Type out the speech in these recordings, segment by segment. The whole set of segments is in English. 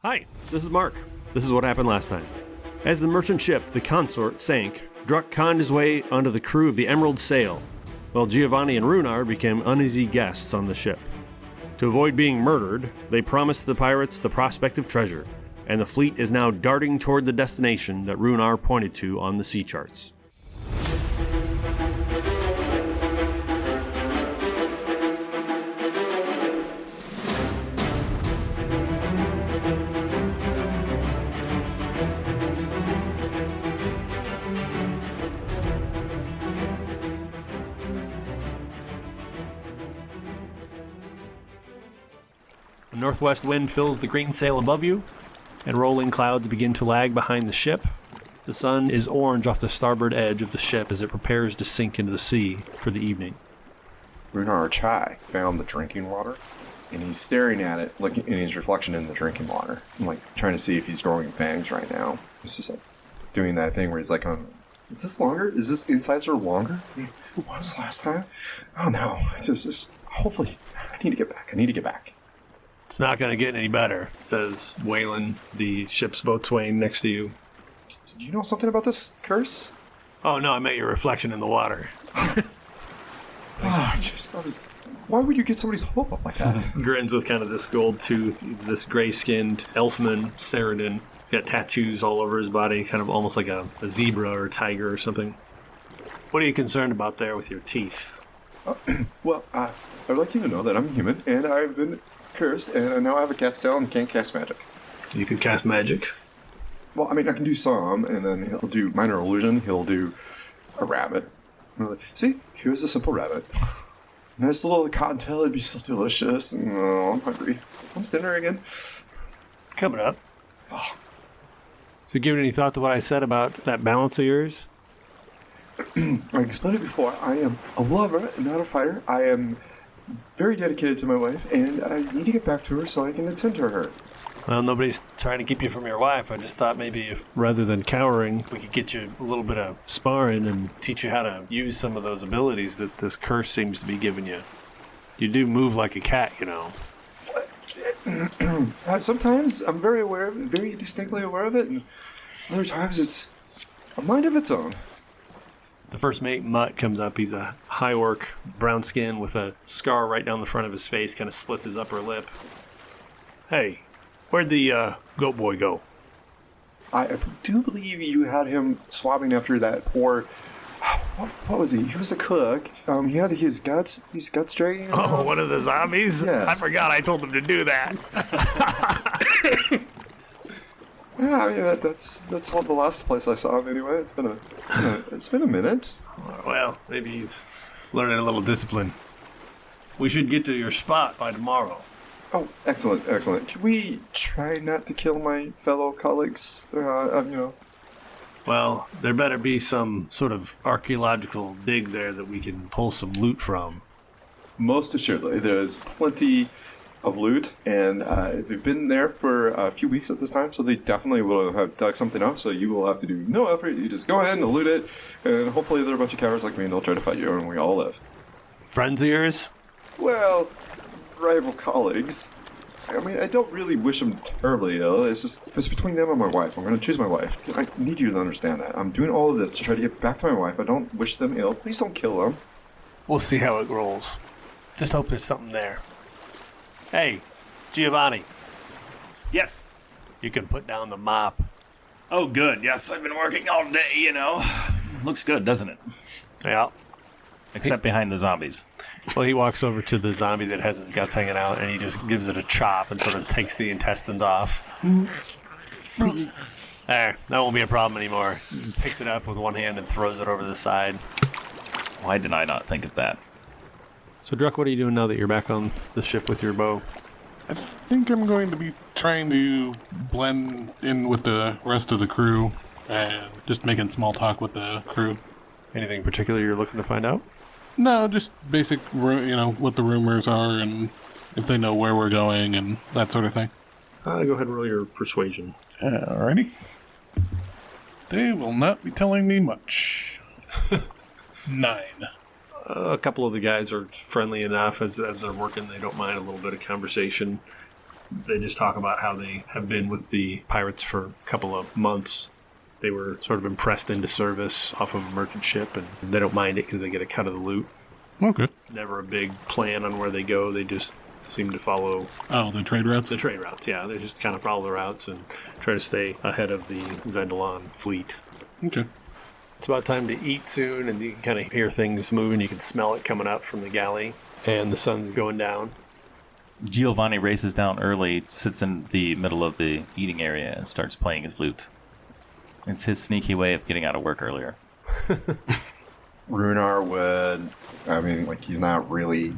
Hi, this is Mark. This is what happened last time. As the merchant ship, the Consort, sank, Druck conned his way onto the crew of the Emerald Sail, while Giovanni and Runar became uneasy guests on the ship. To avoid being murdered, they promised the pirates the prospect of treasure, and the fleet is now darting toward the destination that Runar pointed to on the sea charts. A northwest wind fills the green sail above you, and rolling clouds begin to lag behind the ship. The sun is orange off the starboard edge of the ship as it prepares to sink into the sea for the evening. Runar Chai found the drinking water, and he's staring at it, looking in his reflection in the drinking water. I'm like trying to see if he's growing fangs right now. He's just like doing that thing where he's like, is this longer? Is this incisor longer? What was the last time? Oh no. It's just hopefully, I need to get back. It's not going to get any better, says Waylon, the ship's boatswain next to you. Do you know something about this curse? Oh no, I meant your reflection in the water. Why would you get somebody's hope up like that? Grins with kind of this gold tooth. He's this gray-skinned elfman, Saradin. He's got tattoos all over his body, kind of almost like a zebra or a tiger or something. What are you concerned about there with your teeth? I'd like you to know that I'm human, and I've been cursed, and now I have a cat's tail and can't cast magic. You can cast magic? Well, I mean, I can do some, and then he'll do minor illusion, he'll do a rabbit. Like, see, here's a simple rabbit. Nice little cottontail, it'd be so delicious. I'm hungry. When's dinner again? Coming up. Oh. So give it any thought to what I said about that balance of yours? I explained it before. I am a lover, not a fighter. I am very dedicated to my wife, and I need to get back to her so I can attend to her. Well, nobody's trying to keep you from your wife. I just thought maybe if, rather than cowering, we could get you a little bit of sparring and teach you how to use some of those abilities that this curse seems to be giving you. You do move like a cat, you know. Sometimes I'm very aware of it, very distinctly aware of it, and other times it's a mind of its own. The first mate, Mutt, comes up. He's a high orc, brown skin with a scar right down the front of his face, kind of splits his upper lip. Hey, where'd the goat boy go? I do believe you had him swabbing after that poor... What was he? He was a cook. He had his guts dragging around. Oh, one of the zombies? Yes. I forgot I told him to do that. Yeah, I mean, that's all the last place I saw him anyway. It's been a minute. Well, maybe he's learning a little discipline. We should get to your spot by tomorrow. Oh, excellent. Can we try not to kill my fellow colleagues? Well, there better be some sort of archaeological dig there that we can pull some loot from. Most assuredly, there's plenty of loot, and they've been there for a few weeks at this time, so they definitely will have dug something up, so you will have to do no effort. You just go ahead and loot it, and hopefully they're a bunch of cowards like me, and they'll try to fight you, and we all live. Friends of yours? Well, rival colleagues. I mean, I don't really wish them terribly ill. It's just, if it's between them and my wife, I'm going to choose my wife. I need you to understand that. I'm doing all of this to try to get back to my wife. I don't wish them ill. Please don't kill them. We'll see how it rolls. Just hope there's something there. Hey, Giovanni. Yes. You can put down the mop. Oh, good. Yes, I've been working all day, you know. Looks good, doesn't it? Yeah. Except behind the zombies. Well, he walks over to the zombie that has his guts hanging out, and he just gives it a chop and sort of takes the intestines off. There, that won't be a problem anymore. He picks it up with one hand and throws it over the side. Why did I not think of that? So, Druck, what are you doing now that you're back on the ship with your bow? I think I'm going to be trying to blend in with the rest of the crew and just making small talk with the crew. Anything particular you're looking to find out? No, just basic, what the rumors are and if they know where we're going and that sort of thing. Go ahead and roll your persuasion. Alrighty. They will not be telling me much. 9. A couple of the guys are friendly enough as they're working. They don't mind a little bit of conversation. They just talk about how they have been with the pirates for a couple of months. They were sort of impressed into service off of a merchant ship, and they don't mind it because they get a cut of the loot. Okay. Never a big plan on where they go. They just seem to follow the trade routes? the trade routes. Yeah, they just kind of follow the routes and try to stay ahead of the Zendalon fleet. Okay. It's about time to eat soon, and you can kind of hear things moving. You can smell it coming up from the galley, and the sun's going down. Giovanni races down early, sits in the middle of the eating area, and starts playing his lute. It's his sneaky way of getting out of work earlier. Runar would, he's not really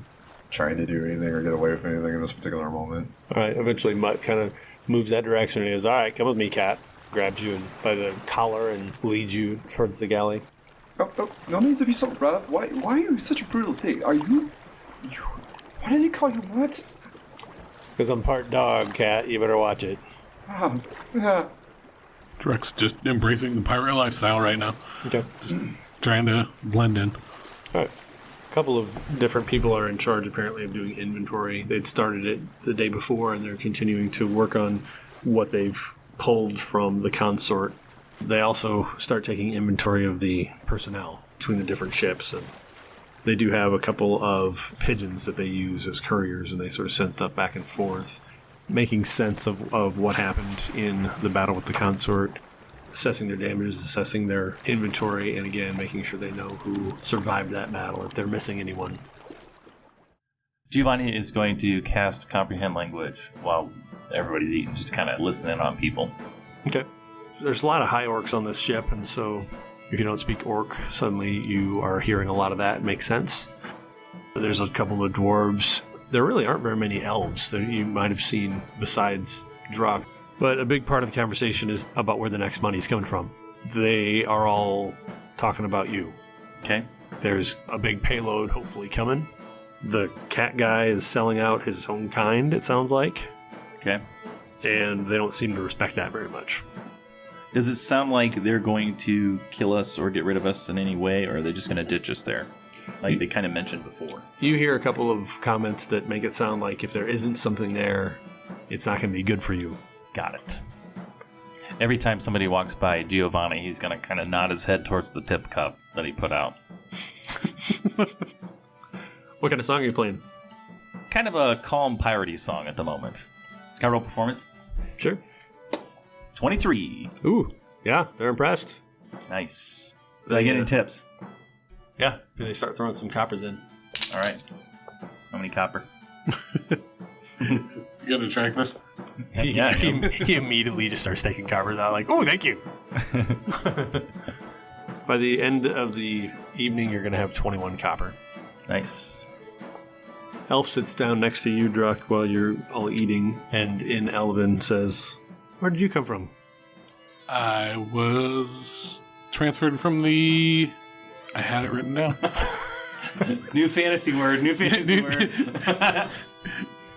trying to do anything or get away from anything in this particular moment. All right, eventually Mutt kind of moves that direction, and he goes, all right, come with me, Cat. Grabs you by the collar and leads you towards the galley. Oh, no need to be so rough. Why are you such a brutal thing? Are you... Why do they call you what? Because I'm part dog, Cat. You better watch it. Yeah. Druck's just embracing the pirate lifestyle right now. Okay. Just trying to blend in. All right. A couple of different people are in charge, apparently, of doing inventory. They'd started it the day before, and they're continuing to work on what they've pulled from the consort. They also start taking inventory of the personnel between the different ships, and they do have a couple of pigeons that they use as couriers, and they sort of send stuff back and forth, making sense of what happened in the battle with the consort, assessing their damages, assessing their inventory, and again, making sure they know who survived that battle, if they're missing anyone. Giovanni is going to cast Comprehend Language while everybody's eating, just kind of listening on people. Okay. There's a lot of high orcs on this ship, and so if you don't speak orc, suddenly you are hearing a lot of that. It makes sense. There's a couple of dwarves. There really aren't very many elves that you might have seen besides Druck. But a big part of the conversation is about where the next money's coming from. They are all talking about you. Okay. There's a big payload hopefully coming. The cat guy is selling out his own kind, it sounds like. Okay. And they don't seem to respect that very much. Does it sound like they're going to kill us or get rid of us in any way, or are they just going to ditch us there? Like they kind of mentioned before. You hear a couple of comments that make it sound like if there isn't something there, it's not going to be good for you. Got it. Every time somebody walks by Giovanni, he's going to kind of nod his head towards the tip cup that he put out. What kind of song are you playing? Kind of a calm piratey song at the moment. Can I roll performance? Sure. 23. Ooh, yeah, they're impressed. Nice. Did I get any tips? Yeah, they start throwing some coppers in. All right. How many copper? You gotta track this. Yeah, he immediately just starts taking coppers out like, oh, thank you. By the end of the evening, you're going to have 21 copper. Nice. Elf sits down next to you, Druck, while you're all eating, and in Elven says, where did you come from? I was transferred from the... I had it written down. New fantasy word.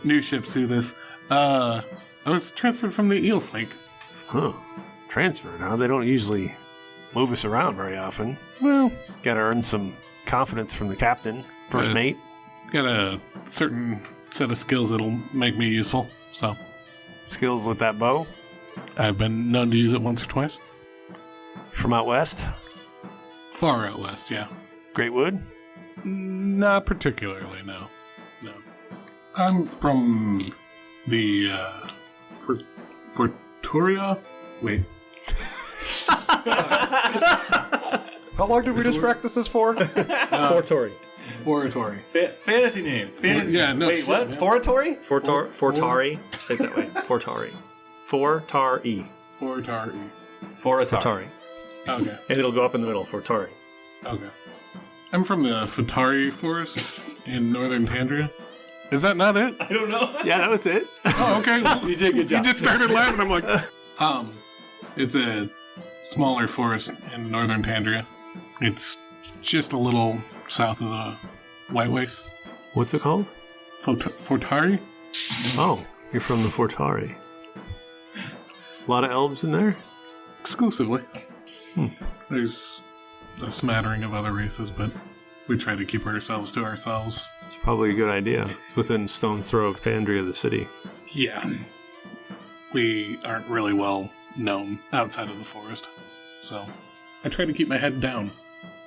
New ships do this. I was transferred from the Eel Fleet. Huh. Transferred, huh? They don't usually move us around very often. Well, Gotta earn some confidence from the captain, first mate. got a certain set of skills that'll make me useful, so... Skills with that bow. I've been known to use it once or twice. From out west. Far out west, yeah. Great Wood. Not particularly, no. No. I'm from the, Fortoria? Wait. How long did we just practice this for? Fortori. Foratory. Fantasy names. Yeah, no Wait, shit, what? man. Foratory? Fortari. Say it that way. Fortari. Fortari. Fortari. Fortari. Okay. And it'll go up in the middle. Fortari. Okay. I'm from the Futari Forest in northern Tandria. Is that not it? I don't know. Yeah, that was it. Oh, okay. You did a good You job. just started laughing. I'm like, it's a smaller forest in northern Tandria. It's just a little south of the White Waste. What's it called? Fortari? Oh, you're from the Fortari. A lot of elves in there? Exclusively. There's a smattering of other races, but we try to keep ourselves to ourselves. It's probably a good idea. It's within stone's throw of Tandria, the city. Yeah. We aren't really well known outside of the forest, so I try to keep my head down.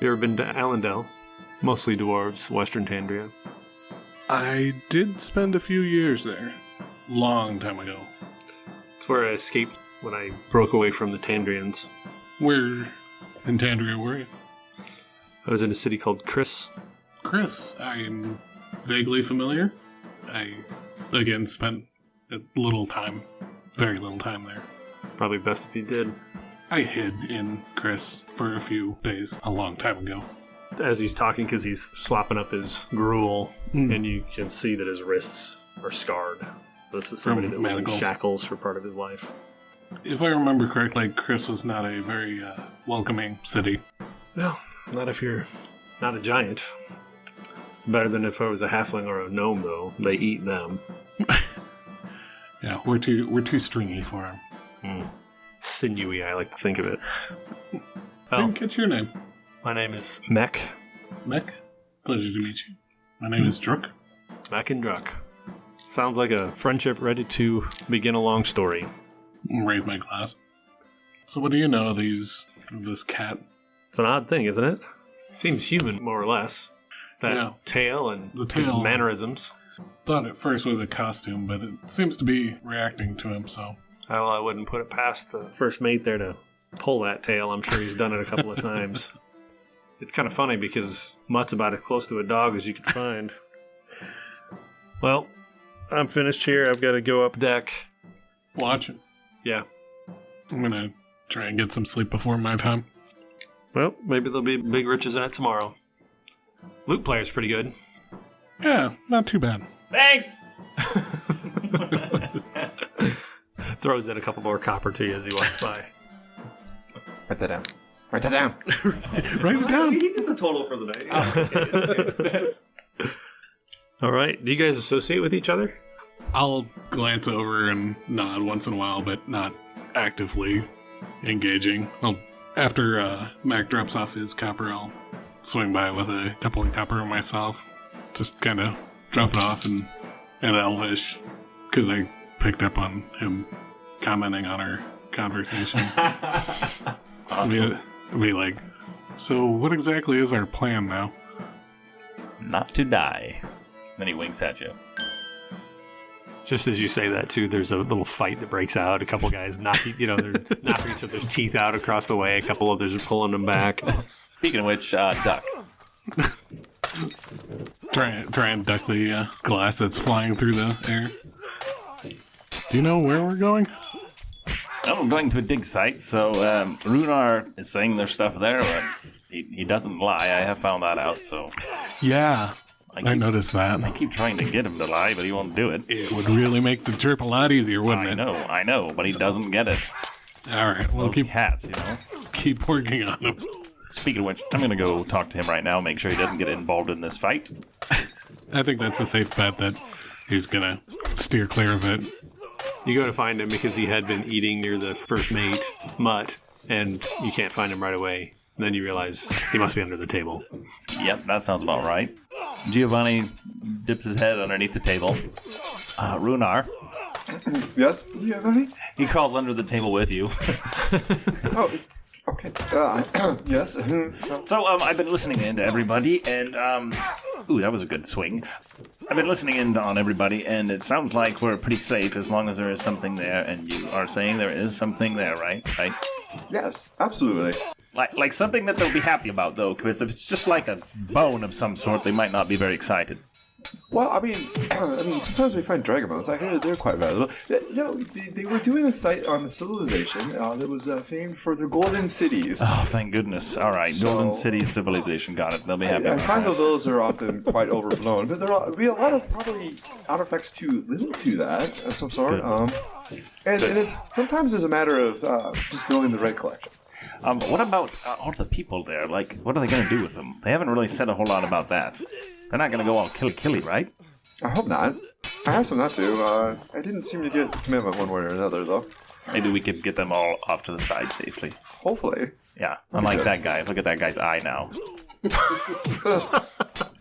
You ever been to Allendale? Mostly dwarves, Western Tandria. I did spend a few years there. Long time ago. It's where I escaped when I broke away from the Tandrians. Where in Tandria were you? I was in a city called Chris. Chris, I'm vaguely familiar. I, again, spent a little time, very little time there. Probably best if you did. I hid in Chris for a few days a long time ago. As he's talking, because he's slopping up his gruel, and you can see that his wrists are scarred. This is somebody that was in manacles. shackles for part of his life. If I remember correctly, Chris was not a very welcoming city. Well, not if you're not a giant. It's better than if I was a halfling or a gnome, though. They eat them. Yeah, we're too stringy for him. Sinewy, I like to think of it. I didn't catch your name. My name is Mech. Mech? Pleasure to meet you. My name is Druk. Mech and Druck. Sounds like a friendship ready to begin a long story. Raise my glass. So what do you know of this cat? It's an odd thing, isn't it? Seems human, more or less. That Yeah. tail and The his tail. mannerisms. Thought at first was a costume, but it seems to be reacting to him, so... Well, I wouldn't put it past the first mate there to pull that tail. I'm sure he's done it a couple of times. It's kind of funny because Mutt's about as close to a dog as you could find. Well, I'm finished here. I've got to go up deck. Watch it. Yeah. I'm gonna try and get some sleep before my time. Well, maybe there'll be big riches in it tomorrow. Lute player's pretty good. Yeah, not too bad. Thanks! Throws in a couple more copper to you as he walks by. Write that down. Write that down. Write it down. He did the total for the night. All right. Do you guys associate with each other? I'll glance over and nod once in a while, but not actively engaging. After Mac drops off his copper, I'll swing by with a couple of copper myself. Just kind of drop it off in Elvish, because I picked up on him commenting on our conversation. Awesome. Be like, so what exactly is our plan now? Not to die. Then he winks at you. Just as you say that, too, there's a little fight that breaks out. A couple guys knocking, they're knocking each other's teeth out across the way. A couple others are pulling them back. Speaking of which, duck. Try and duck the glass that's flying through the air. Do you know where we're going? I'm going to a dig site, so Runar is saying there's stuff there, but he doesn't lie. I have found that out, so Yeah, I I noticed that. I keep trying to get him to lie, but he won't do it. It would really make the trip a lot easier, wouldn't it? I know, but he doesn't get it. All right, well, Those cats, you know. keep working on them. Speaking of which, I'm going to go talk to him right now, make sure he doesn't get involved in this fight. I think that's a safe bet that he's gonna steer clear of it. You go to find him because he had been eating near the first mate, Mutt, and you can't find him right away. And then you realize he must be under the table. Yep, that sounds about right. Giovanni dips his head underneath the table. Runar, Yes? Yeah, buddy? he crawls under the table with you. Oh, okay. Yes. So, I've been listening in to everybody, and, ooh, that was a good swing. I've been listening in on everybody, and it sounds like we're pretty safe as long as there is something there, and you are saying there is something there, right? Right? Yes, absolutely. Like something that they'll be happy about, though, because if it's just like a bone of some sort, they might not be very excited. Well, I mean, sometimes we find dragon bones. I hear they're quite valuable. No, they were doing a site on a civilization that was famed for their golden cities. Oh, thank goodness. All right, So- Golden City Civilization, got it. They'll be happy I about find that. that those are often quite overblown, but there'll be a lot of probably artifacts too little to that of some sort. Good. And it's sometimes it's a matter of just building the right collection. What about all the people there? Like, what are they going to do with them? They haven't really said a whole lot about that. They're not going to go all killy, right? I hope not. I have some not to. I didn't seem to get commitment one way or another, though. Maybe we could get them all off to the side safely. Hopefully. Yeah, unlike that guy. Look at that guy's eye now.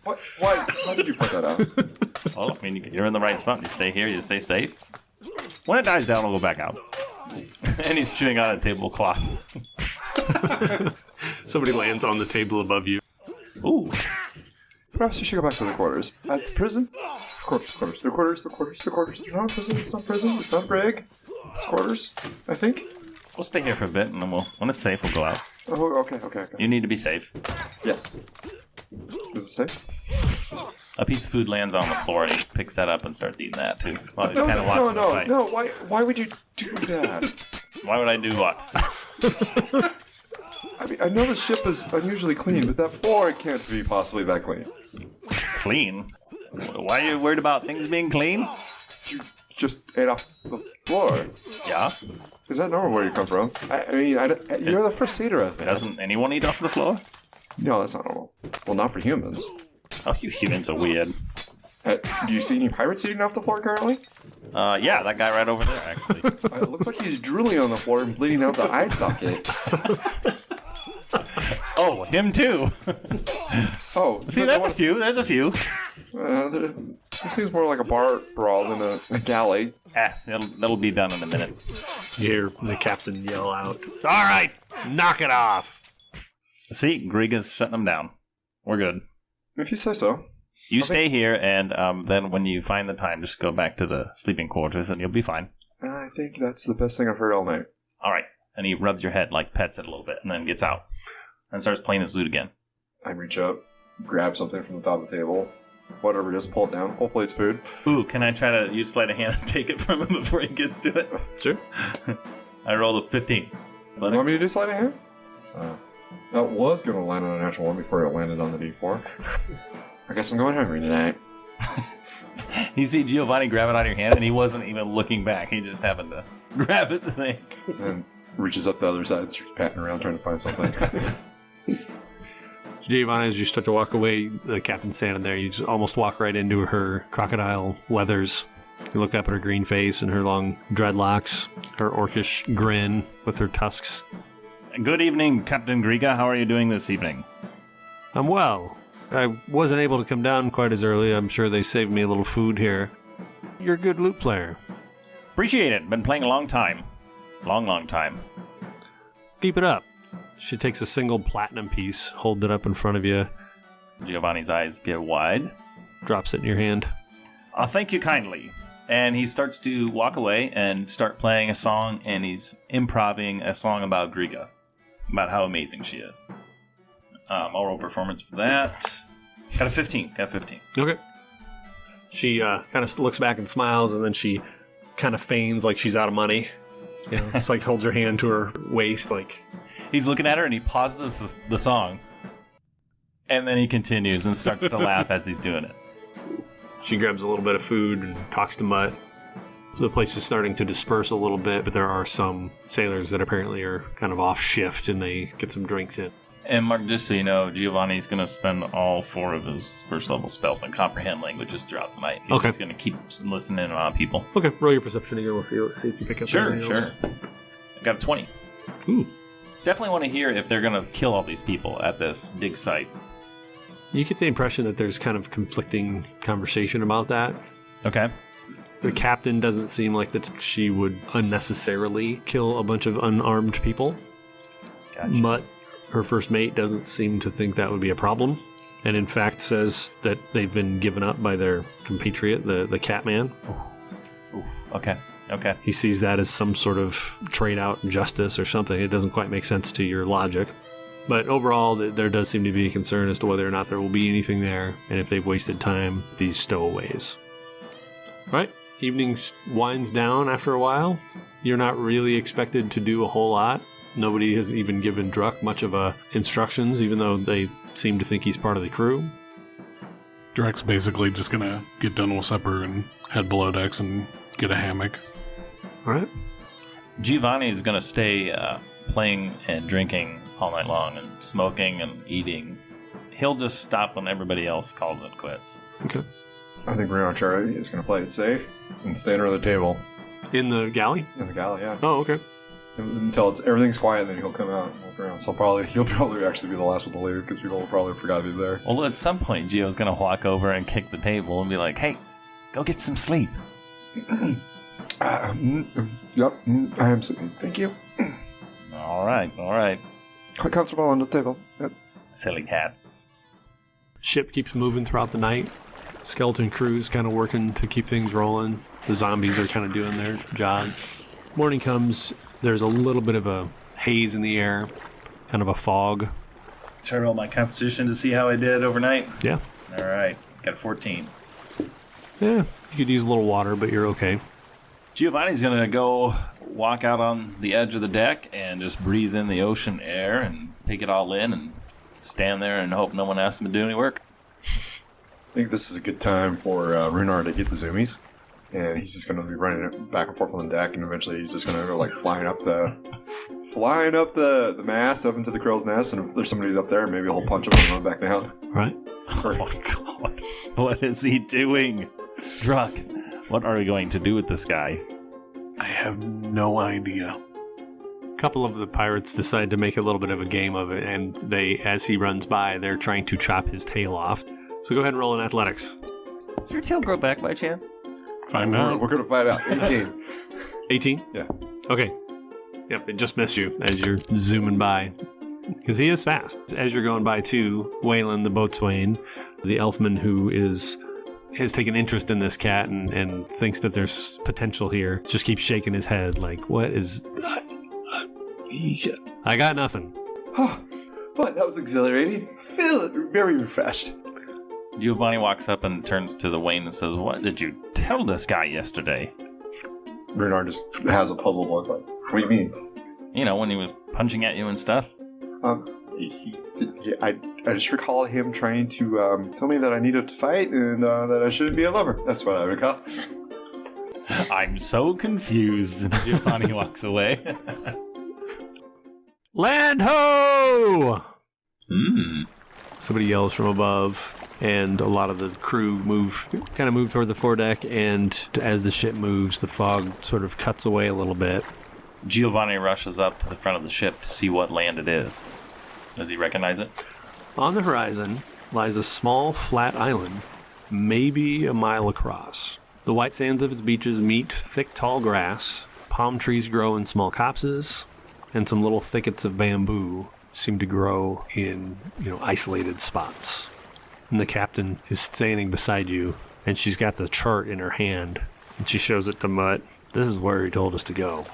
What? Why? How did you put that out? Well, I mean, you're in the right spot. You stay here, you stay safe. When it dies down, I'll go back out. And he's chewing on a tablecloth. Somebody lands on the table above you. Ooh. Perhaps we should go back to the quarters. At the prison? Quarters. The quarters. It's not a prison. It's not prison. It's not brig. It's quarters, I think. We'll stay here for a bit, and then when it's safe, we'll go out. Oh, okay. You need to be safe. Yes. Is it safe? A piece of food lands on the floor, and he picks that up and starts eating that, too. While he's kind of watching the fight. No. Why would you do that? Why would I do what? I mean, I know the ship is unusually clean, but that floor can't be possibly that clean. Clean? Why are you worried about things being clean? You just ate off the floor. Yeah. Is that normal where you come from? I mean, you're the first eater I've met. Doesn't anyone eat off the floor? No, that's not normal. Well, not for humans. Oh, you humans are weird. Do you see any pirates eating off the floor currently? Yeah, that guy right over there, actually. It looks like he's drooling on the floor and bleeding out the eye socket. Oh, him too. Oh. See, there's a few. This seems more like a bar brawl than a galley. That'll be done in a minute. You hear the captain yell out, "All right, knock it off!" See, Griga's shutting them down. We're good. If you say so. You stay here, and then when you find the time, just go back to the sleeping quarters, and you'll be fine. I think that's the best thing I've heard all night. All right. And he rubs your head, like pets it a little bit, and then gets out and starts playing his lute again. I reach up, grab something from the top of the table, whatever it is, pull it down. Hopefully it's food. Ooh, can I try to use sleight of hand and take it from him before he gets to it? Sure. I rolled a 15. You want me to do sleight of hand? That was going to land on a natural one before it landed on the D4. I guess I'm going hungry tonight. You see Giovanni grab it out of your hand, and he wasn't even looking back. He just happened to grab it, I think. And reaches up the other side and starts patting around trying to find something. Giovanni, as you start to walk away, the captain's standing there. You just almost walk right into her crocodile leathers. You look up at her green face and her long dreadlocks, her orcish grin with her tusks. Good evening, Captain Griga. How are you doing this evening? I'm well. I wasn't able to come down quite as early. I'm sure they saved me a little food here. You're a good lute player. Appreciate it. Been playing a long time. Long time. Keep it up. She takes a single platinum piece, holds it up in front of you, Giovanni's eyes get wide. drops it in your hand. Thank you kindly. And he starts to walk away and start playing a song, and he's improvising a song about Griga, about how amazing she is. I'll roll performance for that. Got a 15. Okay. She kind of looks back and smiles, and then she kind of feigns like she's out of money. You know, just like holds her hand to her waist, like. He's looking at her, and he pauses the song. And then he continues and starts to laugh as he's doing it. She grabs a little bit of food and talks to Mutt. The place is starting to disperse a little bit, but there are some sailors that apparently are kind of off shift, and they get some drinks in. And Mark, just so you know, Giovanni's going to spend all 4 of his first level spells on comprehend languages throughout the night. He's just going to keep listening on people. Okay, roll your perception again. We'll see if you pick up anything else. I got a 20. Ooh. Definitely want to hear if they're going to kill all these people at this dig site. You get the impression that there's kind of conflicting conversation about that. Okay. The captain doesn't seem like that she would unnecessarily kill a bunch of unarmed people. Gotcha. Mutt, her first mate, doesn't seem to think that would be a problem, and in fact says that they've been given up by their compatriot, the Catman. Oof. Okay. He sees that as some sort of trade out justice or something. It doesn't quite make sense to your logic. But overall, there does seem to be a concern as to whether or not there will be anything there, and if they've wasted time, these stowaways. All right, evening winds down after a while. You're not really expected to do a whole lot. Nobody has even given Druck much of instructions, even though they seem to think he's part of the crew. Druck's basically just gonna get done with supper and head below decks and get a hammock. All right. Giovanni is going to stay playing and drinking all night long and smoking and eating. He'll just stop when everybody else calls it quits. Okay. I think Runar is going to play it safe and stay under the table. In the galley? In the galley, yeah. Oh, okay. Until everything's quiet, and then he'll come out and walk around. So he'll probably actually be the last one to leave because people will probably forgot he's there. Well, at some point, Gio's going to walk over and kick the table and be like, "Hey, go get some sleep." Yep, I am sitting. Thank you. All right. Quite comfortable on the table. Yep. Silly cat. Ship keeps moving throughout the night. Skeleton crew's kind of working to keep things rolling. The zombies are kind of doing their job. Morning comes. There's a little bit of a haze in the air, kind of a fog. Try to roll my constitution to see how I did overnight. Yeah. All right. Got a 14. Yeah, you could use a little water, but you're okay. Giovanni's going to go walk out on the edge of the deck and just breathe in the ocean air and take it all in and stand there and hope no one asks him to do any work. I think this is a good time for Runar to get the zoomies. And he's just going to be running it back and forth on the deck, and eventually he's just going to go like flying up the mast up into the crow's nest, and if there's somebody up there, maybe he'll punch him and run back down. Right. Oh my god. What is he doing? Druck, what are we going to do with this guy? I have no idea. A couple of the pirates decide to make a little bit of a game of it, and they, as he runs by, they're trying to chop his tail off. So go ahead and roll in athletics. Does your tail grow back by chance? Find out. We're going to find out. 18. 18? Yeah. Okay. Yep, it just missed you as you're zooming by. Because he is fast. As you're going by, too, Waylon, the boatswain, the elfman who has taken interest in this cat and thinks that there's potential here, just keeps shaking his head like, what is... I got nothing. Oh, but that was exhilarating. I feel very refreshed. Giovanni walks up and turns to the Wayne and says, "What did you tell this guy yesterday?" Runar just has a puzzled look like, what do you mean? You know, when he was punching at you and stuff. I just recall him trying to tell me that I needed to fight and that I shouldn't be a lover. That's what I recall. I'm so confused. Giovanni walks away. Land ho! Hmm. Somebody yells from above, and a lot of the crew move toward the foredeck, and as the ship moves, the fog sort of cuts away a little bit. Giovanni rushes up to the front of the ship to see what land it is. Does he recognize it? On the horizon lies a small, flat island, maybe a mile across. The white sands of its beaches meet thick, tall grass. Palm trees grow in small copses, and some little thickets of bamboo seem to grow in, isolated spots. And the captain is standing beside you, and she's got the chart in her hand, and she shows it to Mutt. This is where he told us to go.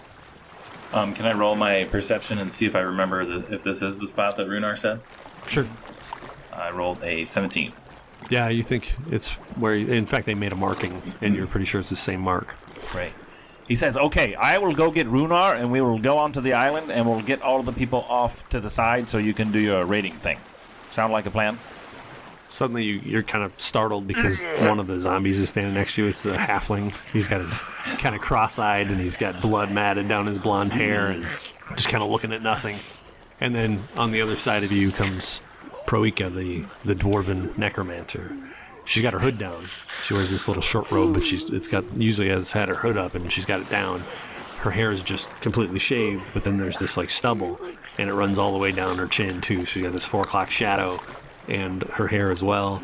Can I roll my perception and see if I remember if this is the spot that Runar said? Sure. I rolled a 17. Yeah, you think it's where... In fact, they made a marking, and you're pretty sure it's the same mark. Great. He says, "Okay, I will go get Runar, and we will go onto the island, and we'll get all of the people off to the side so you can do your raiding thing. Sound like a plan?" Suddenly, you're kind of startled because one of the zombies is standing next to you. It's the halfling. He's got his kind of cross-eyed, and he's got blood matted down his blonde hair, and just kind of looking at nothing. And then on the other side of you comes Proika, the dwarven necromancer. She's got her hood down. She wears this little short robe, but usually has had her hood up, and she's got it down. Her hair is just completely shaved, but then there's this like stubble, and it runs all the way down her chin too. She's got this 4 o'clock shadow, and her hair as well.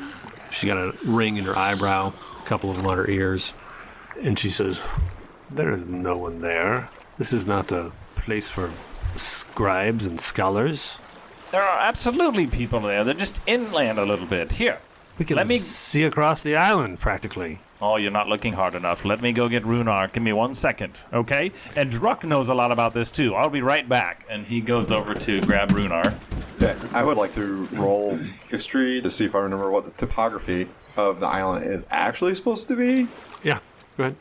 She's got a ring in her eyebrow, a couple of them on her ears, and she says, "There is no one there. This is not a place for scribes and scholars. There are absolutely people there. They're just inland a little bit. Here. We can see across the island, practically." Oh, you're not looking hard enough. Let me go get Runar. Give me 1 second, okay? And Druck knows a lot about this, too. I'll be right back. And he goes over to grab Runar. Yeah, I would like to roll history to see if I remember what the topography of the island is actually supposed to be. Yeah, go ahead.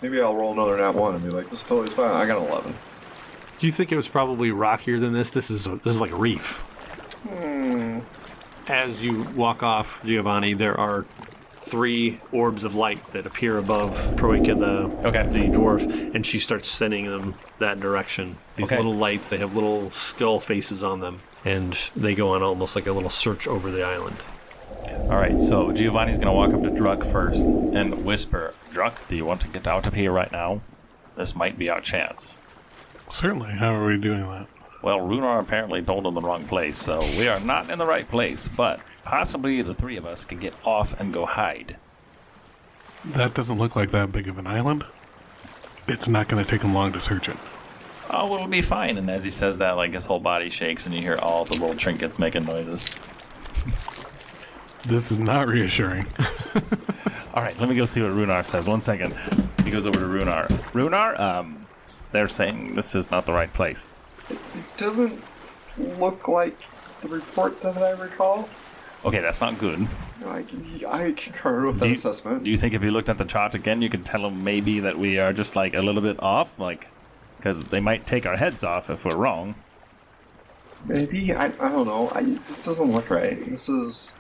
Maybe I'll roll another nat 1 and be like, this is totally fine. I got an 11. Do you think it was probably rockier than this? This is like a reef. As you walk off, Giovanni, there are 3 orbs of light that appear above Proika, the dwarf, and she starts sending them that direction. These little lights, they have little skull faces on them, and they go on almost like a little search over the island. All right, so Giovanni's going to walk up to Druck first and whisper, "Druck, do you want to get out of here right now? This might be our chance." Certainly. How are we doing that? Well, Runar apparently told him the wrong place, so we are not in the right place, but possibly the 3 of us can get off and go hide. That doesn't look like that big of an island. It's not going to take them long to search it. Oh, well, it'll be fine. And as he says that, like, his whole body shakes and you hear all the little trinkets making noises. This is not reassuring. All right, let me go see what Runar says. 1 second. He goes over to Runar. Runar, they're saying this is not the right place. It doesn't look like the report that I recall. Okay, that's not good. I concur with that assessment. Do you think if you looked at the chart again, you could tell them maybe that we are just, like, a little bit off? Like, because they might take our heads off if we're wrong. Maybe. I don't know. This doesn't look right. This is...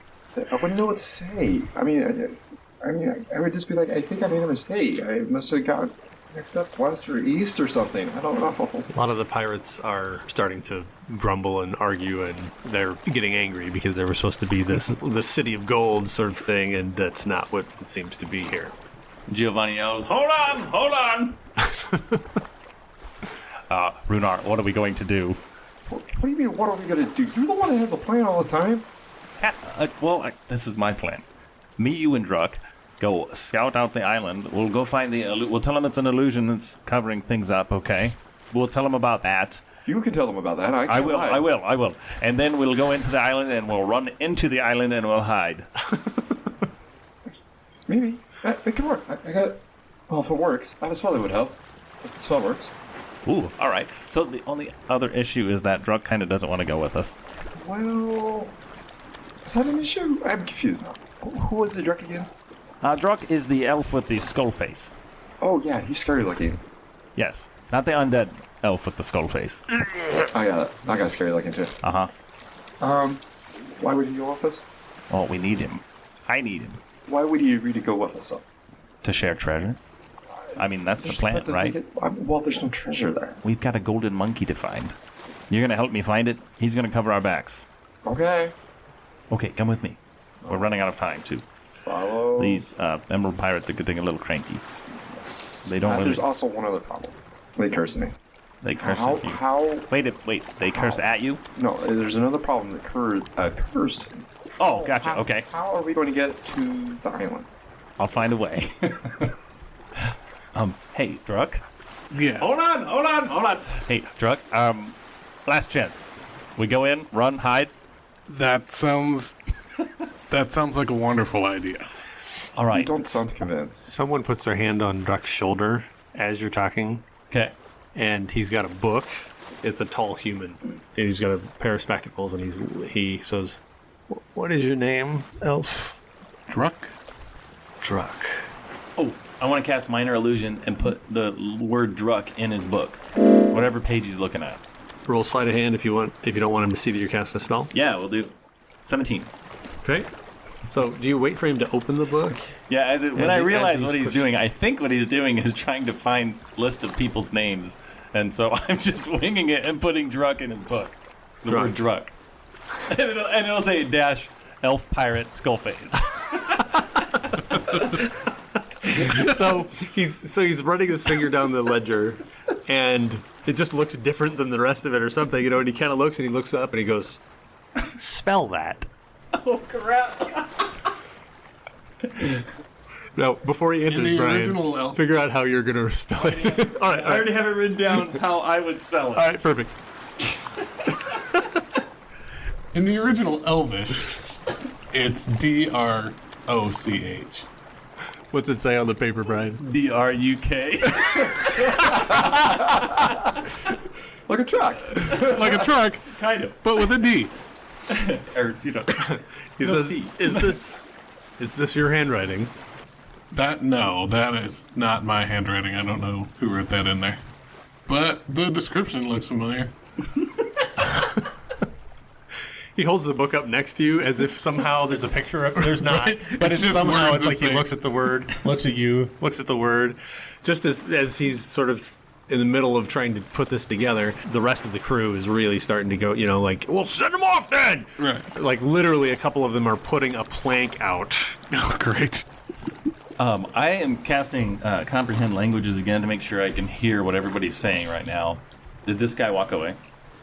I wouldn't know what to say. I would just be like, I think I made a mistake. I must have got mixed up west or east or something. I don't know. A lot of the pirates are starting to grumble and argue, and they're getting angry because they were supposed to be the city of gold sort of thing, and that's not what it seems to be here. Giovanni yells, "Hold on! Hold on!" Runar, what are we going to do? What do you mean, what are we going to do? You're the one that has a plan all the time. This is my plan. Me, you, and Druck go scout out the island. We'll go find we'll tell them it's an illusion that's covering things up, okay? We'll tell them about that. You can tell them about that. I will. And then we'll go into the island and we'll run into the island and we'll hide. Maybe. It can work. Well, if it works, I have a spell that would help. If the spell works. Ooh, all right. So the only other issue is that Druck kind of doesn't want to go with us. Well... Is that an issue? I'm confused now. Who was the Druck again? Druck is the elf with the skull face. Oh, yeah, he's scary looking. Yes. Not the undead elf with the skull face. I got it. I got scary looking too. Uh-huh. Why would he go with us? Oh, we need him. I need him. Why would he agree to go with us, though? To share treasure. I mean, that's the plan, right? Well, there's no treasure there. We've got a golden monkey to find. You're going to help me find it? He's going to cover our backs. Okay. Okay, come with me. We're running out of time, too. Follow. These Emerald Pirates are getting a little cranky. They don't really... There's also one other problem. They curse me. They curse How? at you. How? Wait. They curse at you? No, there's another problem that cursed me. Oh, gotcha. Okay. How are we going to get to the island? I'll find a way. Hey, Druck. Yeah. Hold on. Hey, Druck, last chance. We go in, run, hide. That sounds like a wonderful idea. All right. You don't sound convinced. Someone puts their hand on Druck's shoulder as you're talking, Okay. and he's got a book. It's a tall human, and he's got a pair of spectacles, and he says, "What is your name, elf?" Druck? Druck. Oh, I want to cast Minor Illusion and put the word Druck in his book. Whatever page he's looking at. Roll sleight of hand if you don't want him to see that you're casting a spell. Yeah, we'll do 17. Okay. So, do you wait for him to open the book? Yeah, when I realize what he's pushing. doing, I think what he's doing is trying to find list of people's names. And so I'm just winging it and putting Druck in his book. The word Druck. And it'll say dash elf pirate skullface. So he's running his finger down the ledger, and it just looks different than the rest of it or something, and he kind of looks, and he looks up, and he goes, "Spell that." Oh, crap. Now, before he answers, the Brian, original elf- figure out how you're going to spell it. All right. I already have it written down how I would spell it. All right, perfect. In the original Elvish, it's D-R-O-C-H. What's it say on the paper, Brian? D-R-U-K. Like a truck. Like a truck, Kind of. but with a D. Or, He says, "Is this your handwriting?" That is not my handwriting. I don't know who wrote that in there. But the description looks familiar. He holds the book up next to you as if somehow there's a picture of it. There's not. But It's it's just somehow words it's like that he say- looks at the word, looks at you, looks at the word. Just as he's sort of in the middle of trying to put this together, the rest of the crew is really starting to go, like, "Well, send them off then!" Right. Like, literally a couple of them are putting a plank out. Oh, great. I am casting Comprehend Languages again to make sure I can hear what everybody's saying right now. Did this guy walk away?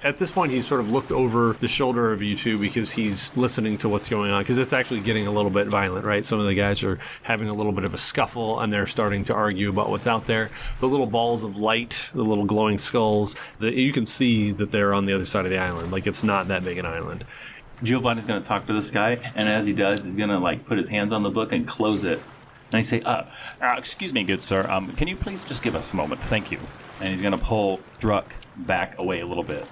At this point, he's sort of looked over the shoulder of you two because he's listening to what's going on, because it's actually getting a little bit violent, right? Some of the guys are having a little bit of a scuffle, and they're starting to argue about what's out there. The little balls of light, the little glowing skulls, you can see that they're on the other side of the island. Like, it's not that big an island. Giovanni's going to talk to this guy, and as he does, he's going to, like, put his hands on the book and close it. And I say, excuse me, good sir, can you please just give us a moment? Thank you. And he's going to pull Druck back away a little bit.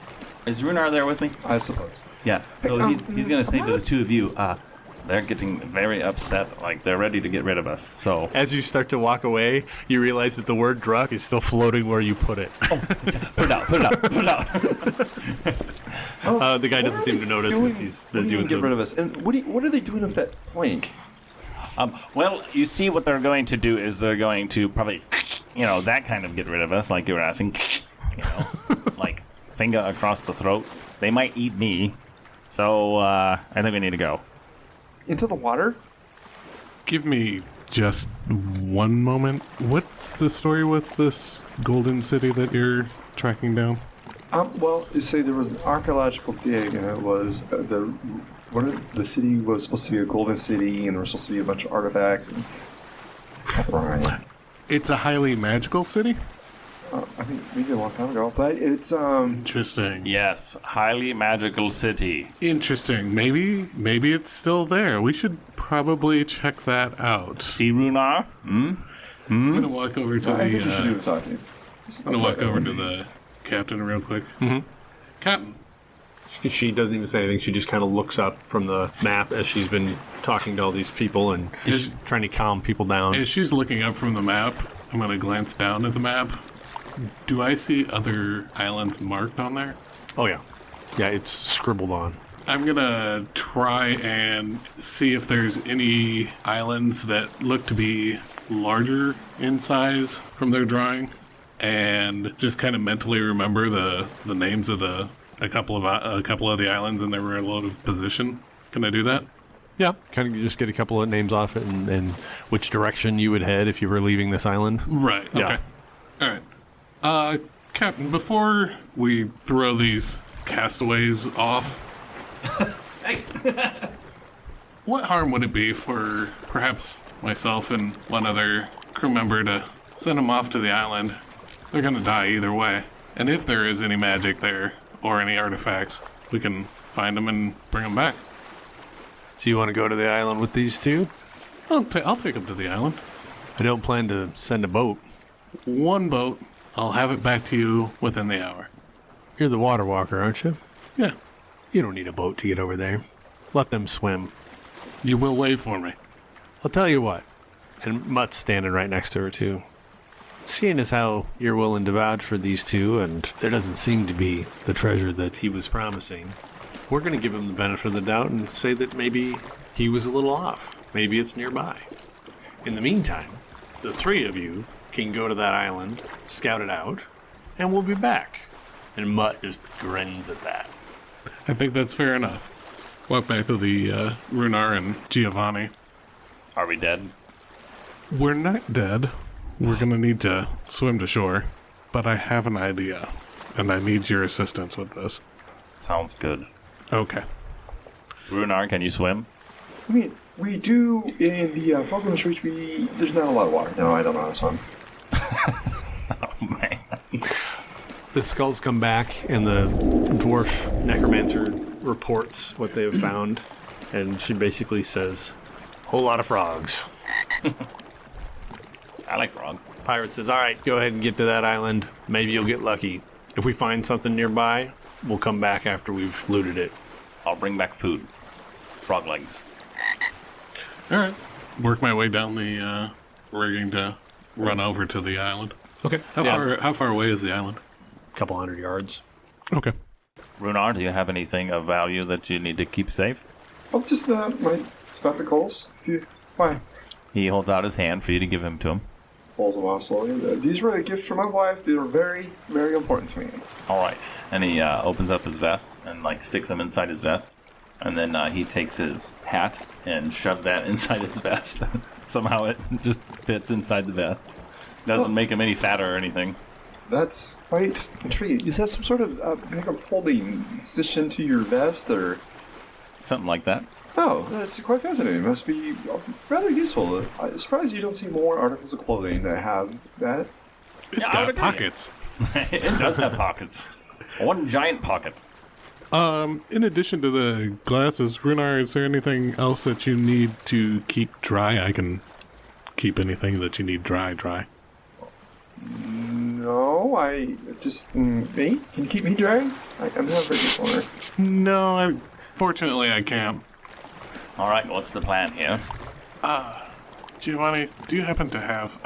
Is Runar there with me? I suppose. Yeah. So he's going to say to the two of you, they're getting very upset, like they're ready to get rid of us. So As you start to walk away, you realize that the word Druck is still floating where you put it. put it out. The guy doesn't seem to notice because he's busy with get rid of us. And what are they doing with that plank? Well, you see what they're going to do is they're going to probably, that kind of get rid of us, like you were asking, like finger across the throat. They might eat me. So I think we need to go. Into the water? Give me just one moment. What's the story with this golden city that you're tracking down? Well, you say there was an archaeological dig, and it was the city was supposed to be a golden city, and there was supposed to be a bunch of artifacts. And right. It's a highly magical city? I mean, maybe a long time ago, but it's Interesting. Yes, highly magical city. Interesting. Maybe it's still there. We should probably check that out. See, Runar? I'm gonna walk over to I think you should do the talking. I'm gonna walk over to the captain real quick. Mm-hmm. Captain. She doesn't even say anything. She just kind of looks up from the map as she's been talking to all these people and is trying to calm people down. As she's looking up from the map, I'm gonna glance down at the map. Do I see other islands marked on there? Oh, yeah. Yeah, it's scribbled on. I'm gonna try and see if there's any islands that look to be larger in size from their drawing, and just kind of mentally remember the names of a couple of the islands in their relative position. Can I do that? Yeah, kind of just get a couple of names off it and which direction you would head if you were leaving this island. Right. Okay. Yeah. All right. Captain, before we throw these castaways off, what harm would it be for perhaps myself and one other crew member to send them off to the island? They're gonna die either way. And if there is any magic there or any artifacts, we can find them and bring them back. So you want to go to the island with these two? I'll take them to the island. I don't plan to send a boat. One boat. I'll have it back to you within the hour. You're the water walker, aren't you? Yeah. You don't need a boat to get over there. Let them swim. You will wait for me. I'll tell you what. And Mutt's standing right next to her, too. Seeing as how you're willing to vouch for these two, and there doesn't seem to be the treasure that he was promising, we're going to give him the benefit of the doubt and say that maybe he was a little off. Maybe it's nearby. In the meantime, the three of you can go to that island, scout it out, and we'll be back. And Mutt just grins at that. I think that's fair enough. Walk back to the Runar and Giovanni. Are we dead? We're not dead. We're gonna need to swim to shore. But I have an idea, and I need your assistance with this. Sounds good. Okay. Runar, can you swim? I mean, we do in the Falcon Streets. There's not a lot of water. No, I don't know how to swim. Oh, man. The skulls come back, and the dwarf necromancer reports what they have found, and she basically says, "Whole lot of frogs." I like frogs. Pirate says, "All right, go ahead and get to that island. Maybe you'll get lucky. If we find something nearby, we'll come back after we've looted it." I'll bring back food. Frog legs. All right. Work my way down the rigging to run over to the island. Okay. How far away is the island? A couple 100 yards. Okay. Runar, do you have anything of value that you need to keep safe? Oh, just my spectacles. Why? He holds out his hand for you to give him to him. Balls of Oslo. These were a gift from my wife. They were very, very important to me. All right. And he opens up his vest and sticks them inside his vest. And then he takes his hat and shoves that inside his vest. Somehow it just fits inside the vest. Doesn't make him any fatter or anything. That's quite intriguing. Is that some sort of holding stitched into your vest, or? Something like that. Oh, that's quite fascinating. It must be rather useful. I'm surprised you don't see more articles of clothing that have that. It's I would got agree. pockets. It does have pockets. One giant pocket. In addition to the glasses, Runar, is there anything else that you need to keep dry? I can keep anything that you need dry. No, I just me. Can you keep me dry? I'm not very good. No, fortunately I can't. All right, what's the plan here? Giovanni, do you happen to have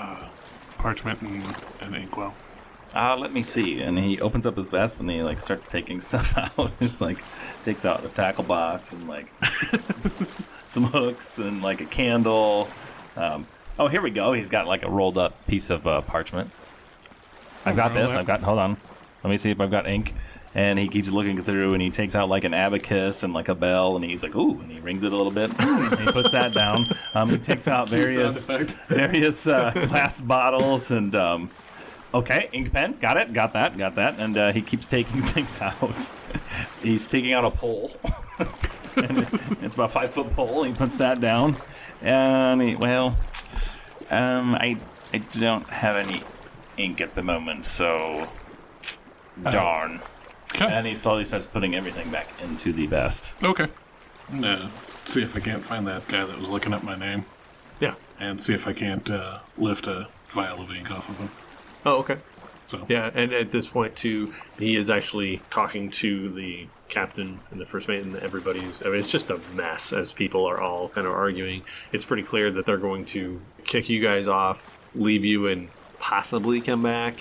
parchment and inkwell? Let me see. And he opens up his vest and he like starts taking stuff out. He's like takes out a tackle box and like some hooks and like a candle. Oh, here we go. He's got like a rolled up piece of parchment. I've got this. Hold on. Let me see if I've got ink. And he keeps looking through, and he takes out like an abacus and like a bell, and he's like, "Ooh!" And he rings it a little bit. And he puts that down. He takes out various glass bottles and okay, ink pen. Got it. Got that. And he keeps taking things out. He's taking out a pole. And it's about a 5-foot pole. He puts that down, and I don't have any ink at the moment, so darn. Okay. And he slowly starts putting everything back into the vest. Okay. No. See if I can't find that guy that was looking up my name. Yeah. And see if I can't lift a vial of ink off of him. Oh, okay. So. Yeah, and at this point, too, he is actually talking to the captain and the first mate and everybody's... I mean, it's just a mess as people are all kind of arguing. It's pretty clear that they're going to kick you guys off, leave you, and possibly come back.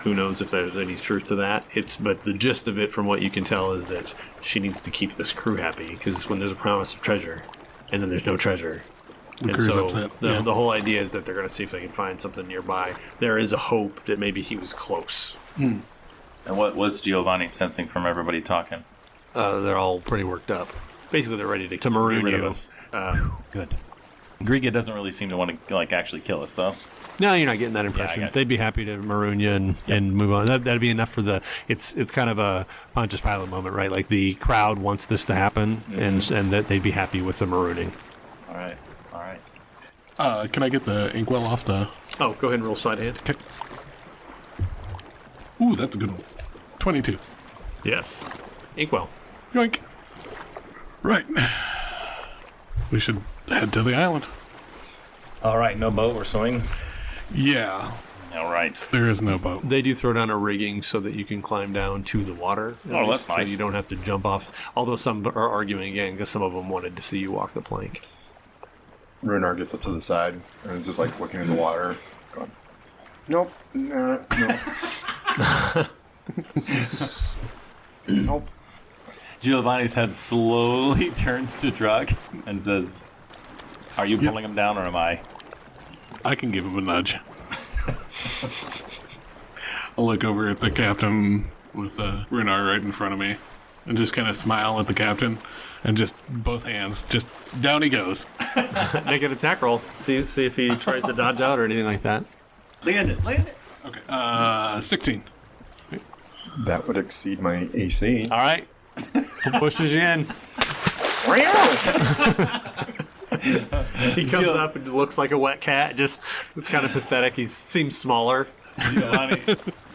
Who knows if there's any truth to that. But the gist of it, from what you can tell, is that she needs to keep this crew happy, because when there's a promise of treasure, and then there's no treasure... The crew's upset. The whole idea is that they're going to see if they can find something nearby. There is a hope that maybe he was close. And what was Giovanni sensing from everybody talking? They're all pretty worked up. Basically, they're ready to maroon Get rid of you. us. Good. Griga doesn't really seem to want to like actually kill us, though. No, you're not getting that impression. got you. They'd be happy to maroon you and move on. That'd be enough for the... It's kind of a Pontius Pilate moment, right? Like, the crowd wants this to happen, and that they'd be happy with the marooning. All right. Can I get the inkwell off the... Oh, go ahead and roll sleight of hand. Okay. Ooh, that's a good one. 22. Yes. Inkwell. Yoink. Right. We should head to the island. All right, no boat or swing? Yeah, All right. there is no boat. They do throw down a rigging so that you can climb down to the water. Oh, that's nice. So you don't have to jump off. Although some are arguing again because some of them wanted to see you walk the plank. Runar gets up to the side and is just like looking in the water, going, "Nope, nope." Nope. Giovanni's head slowly turns to Druk and says, "Are you pulling him down or am I?" I can give him a nudge. I'll look over at the captain with Runar right in front of me and just kind of smile at the captain and just both hands, just down he goes. Make an attack roll. See if he tries to dodge out or anything like that. Land it. Okay, 16. That would exceed my AC. All right. Pushes you in. He comes up and looks like a wet cat. Just it's kind of pathetic. He seems smaller.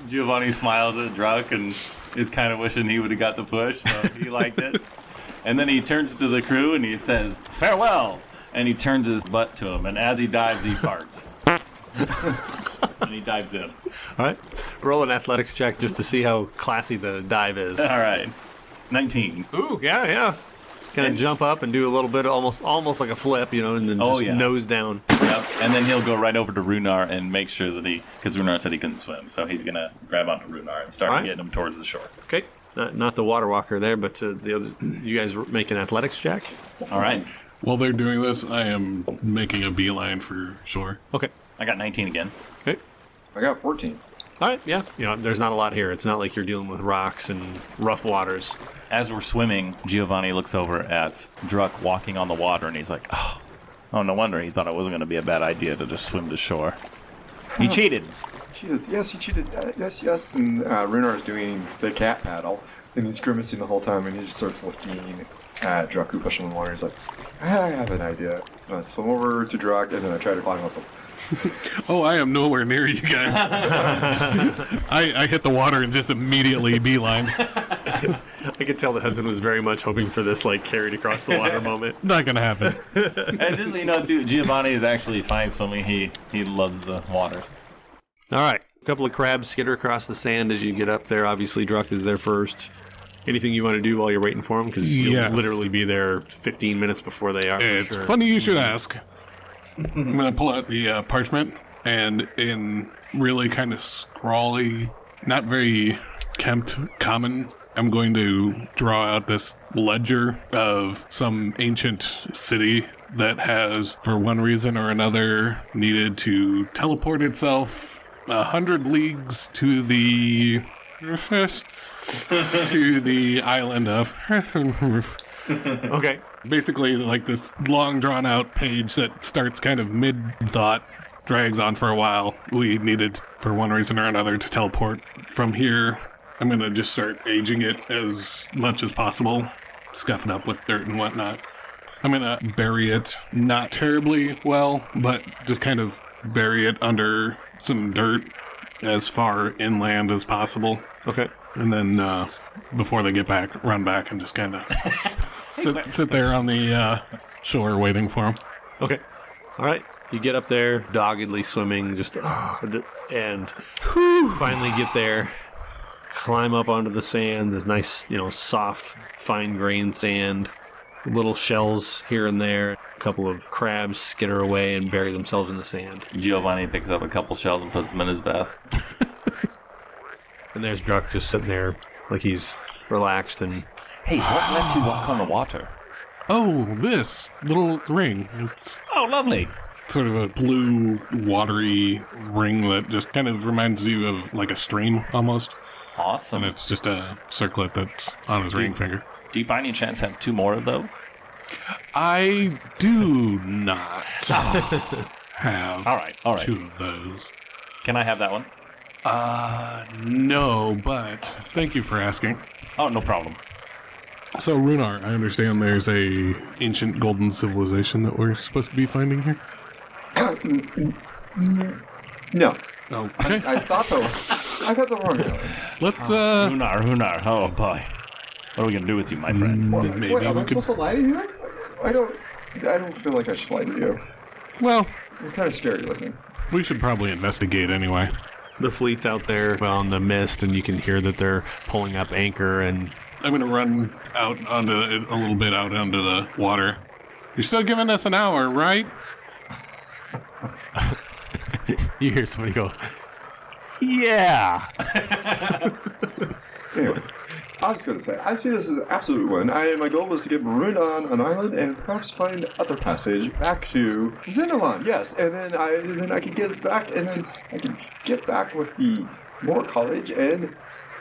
Giovanni smiles at Druk and is kind of wishing he would have got the push, so he liked it. And then he turns to the crew and he says, "Farewell!" And he turns his butt to him, and as he dives, he farts. And he dives in. All right. Roll an athletics check just to see how classy the dive is. All right. 19. Ooh, yeah. Kind of jump up and do a little bit, almost like a flip, and then just nose down. Yep. And then he'll go right over to Runar and make sure that because Runar said he couldn't swim, so he's going to grab onto Runar and start getting him towards the shore. Okay. Not the water walker there, but the other. You guys make an athletics check. All right. While they're doing this, I am making a beeline for shore. Okay. I got 19 again. Okay. I got 14. All right. Yeah. There's not a lot here. It's not like you're dealing with rocks and rough waters. As we're swimming, Giovanni looks over at Druk walking on the water, and he's like, oh, no wonder he thought it wasn't going to be a bad idea to just swim to shore. He cheated. cheated. Yes, he cheated. Yes, yes. And Runar is doing the cat paddle, and he's grimacing the whole time, and he starts looking at Druck, who pushed him in the water. He's like, I have an idea. And I swim over to Druck, and then I try to climb up him. Oh, I am nowhere near you guys. I hit the water and just immediately beeline. I could tell that Hudson was very much hoping for this, like, carried across the water moment. Not gonna happen. And just so you know, too, Giovanni is actually fine swimming. He loves the water. All right. A couple of crabs skitter across the sand as you get up there. Obviously, Druck is there first. Anything you want to do while you're waiting for him? Because you'll Yes. literally be there 15 minutes before they are. It's funny you should ask. I'm gonna pull out the parchment, and in really kind of scrawly, not very kempt common, I'm going to draw out this ledger of some ancient city that has, for one reason or another, needed to teleport itself 100 leagues to the island of. Okay. Basically, like this long drawn out page that starts kind of mid thought, drags on for a while. We needed, for one reason or another, to teleport from here. I'm going to just start aging it as much as possible, scuffing up with dirt and whatnot. I'm going to bury it not terribly well, but just kind of bury it under some dirt as far inland as possible. Okay. And then before they get back, run back and just kind of sit there on the shore waiting for them. Okay. All right. You get up there, doggedly swimming, just and finally get there. Climb up onto the sand. This nice, soft, fine-grained sand. Little shells here and there. A couple of crabs skitter away and bury themselves in the sand. Giovanni picks up a couple shells and puts them in his vest. And there's Druck just sitting there like he's relaxed and... Hey, what lets you walk on the water? Oh, this little ring. It's Oh, lovely. sort of a blue, watery ring that just kind of reminds you of like a stream almost. Awesome. And it's just a circlet that's on his ring finger. Do you by any chance have 2 more of those? I do not have All right. 2 of those. Can I have that one? No, but thank you for asking. Oh, no problem. So, Runar, I understand there's a ancient golden civilization that we're supposed to be finding here? No. Okay. I thought the wrong island. Let's, Runar. Oh, boy. What are we going to do with you, my friend? maybe Wait, am we I could... supposed to lie to you? I don't feel like I should lie to you. Well, You're kind of scary looking. we should probably investigate anyway. The fleet's out there in the mist, and you can hear that they're pulling up anchor, and I'm going to run out onto a little bit out onto the water. You're still giving us an hour, right? you hear somebody go, yeah. Anyway, I was going to say, I see this as an absolute win. My goal was to get marooned on an island and perhaps find other passage back to Xenolon. Yes, and then I could get back, and then I could get back with the Moore College and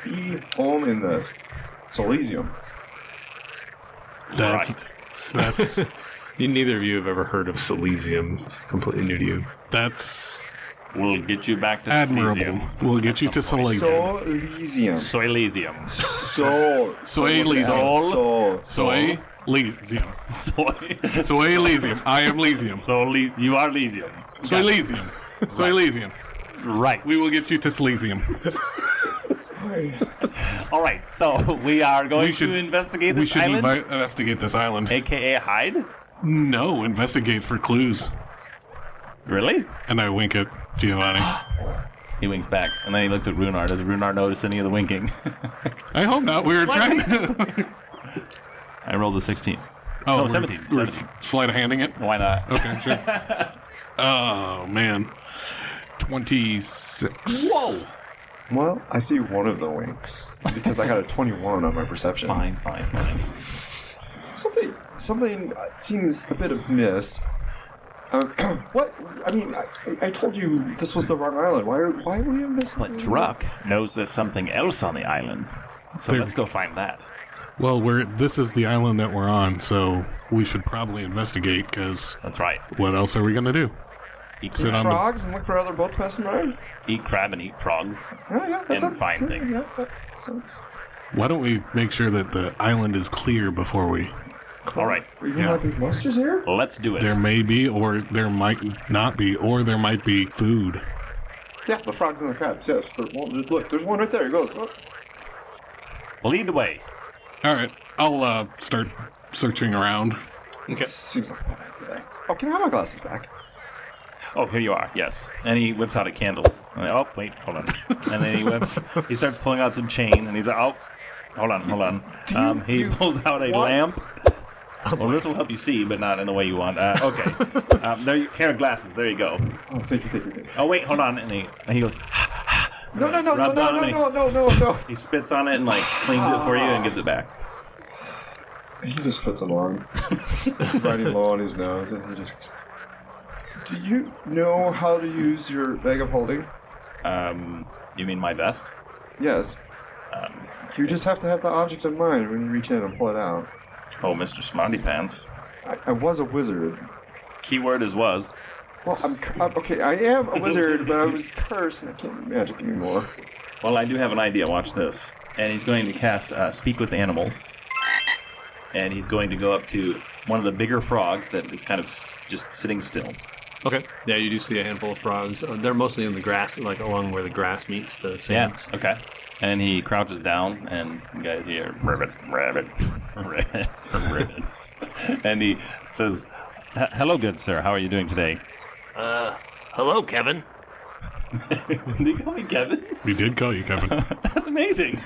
be home in the Solesium. That's Neither of you have ever heard of Silesium. It's completely new to you. that's We'll get you back to admirable. Elysium. We'll get you to Solesium. Solesium. Soylezium. Soylezium. Soy. Soylezium. Soy. Soylezium. I am Lysium. You are Elysium. Soylezium. Soylezium. Right. We will get you to Silesium. All right. So we are going to investigate We this should island, investigate this island. aka hide. No, investigate for clues. Really? And I wink at Giovanni. He winks back, and then he looks at Runar. Does Runar notice any of the winking? I hope not. We were trying to... I rolled a 16. Oh, No, we're, 17. We're 17. sleight of handing it? Why not? Okay, sure. Oh, man. 26. Whoa! Well, I see one of the winks because I got a 21 on my perception. Fine. Something seems a bit amiss. What? I mean, I told you this was the wrong island. Why are we in this? But Druck knows there's something else on the island. So let's go find that. Well, this is the island that we're on, so we should probably investigate, because That's right. what else are we going to do? Eat, Sit Eat on the- frogs and look for other boats passing by? eat crab and eat frogs. Oh, yeah. And find things. Sounds Why don't we make sure that the island is clear before we... cool. All right. Are you gonna have monsters here? Let's do it. There may be, or there might not be, or there might be food. Yeah, the frogs and the crabs. Yeah. Look, there's one right there. It goes. Oh. Lead the way. All right, I'll start searching around. This seems like a bad idea. Oh, can I have my glasses back? Oh, here you are. Yes. And he whips out a candle. Oh, wait, hold on. And then he starts pulling out some chain, and he's like, oh, hold on. He pulls out a lamp. Well, this will help you see, but not in the way you want. Okay. Pair of glasses. There you go. Oh, thank you. Oh, wait, hold on. And he goes, No. he spits on it and, like, cleans it for you and gives it back. He just puts them on, riding low on his nose, and he just goes, do you know how to use your bag of holding? You mean my vest? Yes. You just have to have the object in mind when you reach in and pull it out. Oh, Mr. Smarty Pants. I was a wizard. Keyword is was. Well, I'm okay. I am a wizard, but I was cursed and I can't do magic anymore. Well, I do have an idea. Watch this. And he's going to cast Speak with Animals. And he's going to go up to one of the bigger frogs that is kind of just sitting still. Okay. Yeah, you do see a handful of frogs. They're mostly in the grass, like along where the grass meets the sands. Yeah, okay. And he crouches down, and you guys hear, rabbit. And he says, hello, good sir. How are you doing today? Hello, Kevin. Did you call me Kevin? We did call you, Kevin. That's amazing.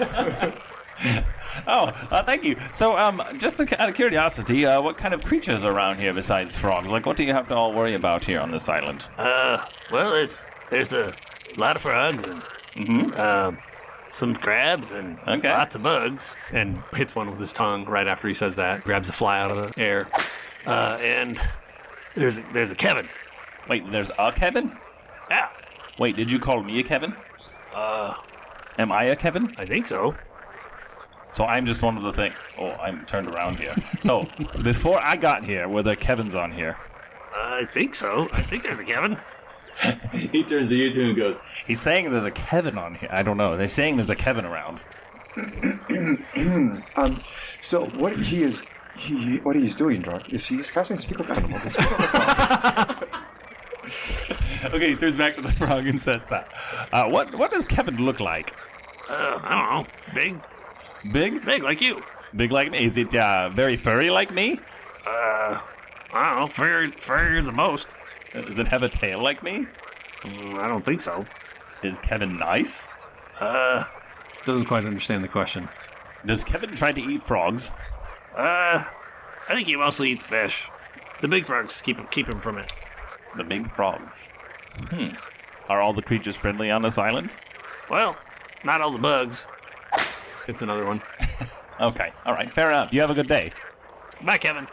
Thank you. So, just out of curiosity, what kind of creatures are around here besides frogs? Like, what do you have to all worry about here on this island? Well, there's a lot of frogs and some crabs and lots of bugs. And hits one with his tongue right after he says that. Grabs a fly out of the air. And there's a Kevin. Wait, there's a Kevin? Yeah, Wait, did you call me a Kevin? Am I a Kevin? I think so. So I'm just one of the things. Oh, I'm turned around here. So, before I got here, were there Kevins on here? I think so. I think there's a Kevin. He turns to you two and goes, he's saying there's a Kevin on here. I don't know. They're saying there's a Kevin around. So what he is doing, Drunk, is he's casting Speak with Animals. Okay, he turns back to the frog and says, what does Kevin look like? I don't know. Big? Big like you. Big like me? Is it very furry like me? I don't know. Furrier the most. Does it have a tail like me? I don't think so. Is Kevin nice? Doesn't quite understand the question. Does Kevin try to eat frogs? I think he mostly eats fish. The big frogs keep him from it. The big frogs. Are all the creatures friendly on this island? Well, not all the bugs. It's another one. Okay, all right, fair enough. You have a good day. Bye, Kevin.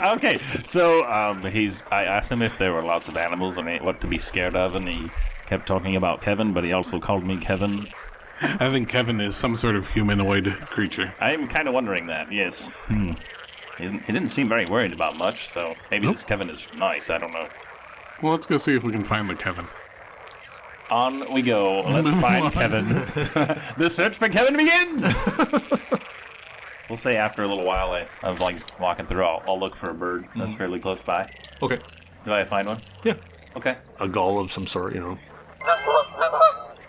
Okay, so I asked him if there were lots of animals and what to be scared of, and he kept talking about Kevin, but he also called me Kevin. I think Kevin is some sort of humanoid creature. I'm kind of wondering that, yes. He didn't seem very worried about much, so maybe this Kevin is nice, I don't know. Well, let's go see if we can find the Kevin. On we go. Let's find Kevin. The search for Kevin begins! We'll say after a little while of like walking through, I'll look for a bird that's fairly close by. Okay. Do I find one? Yeah. Okay. A gull of some sort,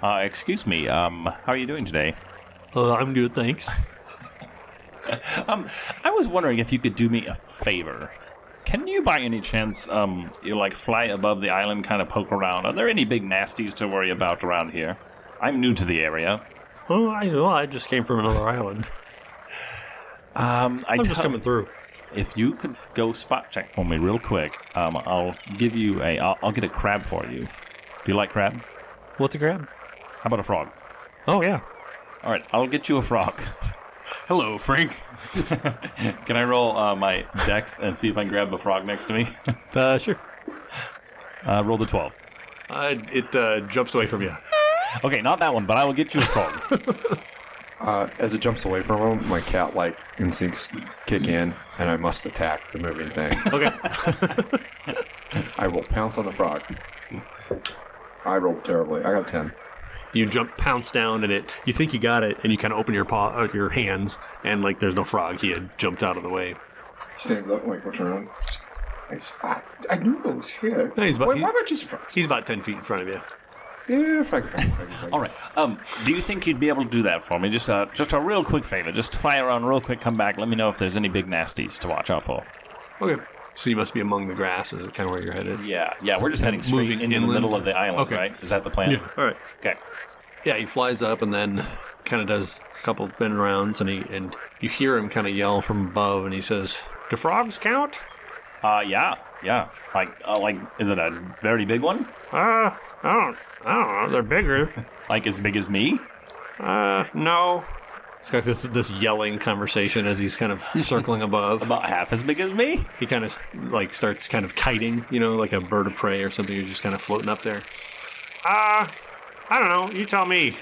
Excuse me, how are you doing today? I'm good, thanks. I was wondering if you could do me a favor. Can you, by any chance, fly above the island, kind of poke around? Are there any big nasties to worry about around here? I'm new to the area. Oh, I just came from another island. I'm just coming through. If you could go spot check for me real quick, I'll give you I'll get a crab for you. Do you like crab? What's a crab? How about a frog? Oh, yeah. All right, I'll get you a frog. Hello, Frank. Can I roll my dex and see if I can grab a frog next to me? Sure. Roll the 12. It jumps away from you. Okay, not that one, but I will get you a frog. As it jumps away from him, my cat-like instincts kick in, and I must attack the moving thing. Okay. I will pounce on the frog. I rolled terribly. I got 10. You pounce down, and you think you got it, and you kind of open your hands, and like there's no frog. He had jumped out of the way. He stands up, like, looks around. I knew it was here. No, Why about just frogs? He's about 10 feet in front of you. Yeah, frog. All right. Do you think you'd be able to do that for me? Just a real quick favor. Just fire on real quick. Come back. Let me know if there's any big nasties to watch out for. Okay. So you must be among the grass. Is it kind of where you're headed? Yeah. We're just heading straight Moving into the inland? middle of the island, Okay. right? Is that the plan? Yeah. All right. Okay. Yeah, he flies up and then kind of does a couple of spin rounds, and you hear him kind of yell from above, and he says, "Do frogs count?" Yeah. Like, is it a very big one? I don't know. They're bigger. Like as big as me? No. It's got this yelling conversation as he's kind of circling above. About half as big as me? He kind of like starts kind of kiting, like a bird of prey or something. He's just kind of floating up there. I don't know. You tell me.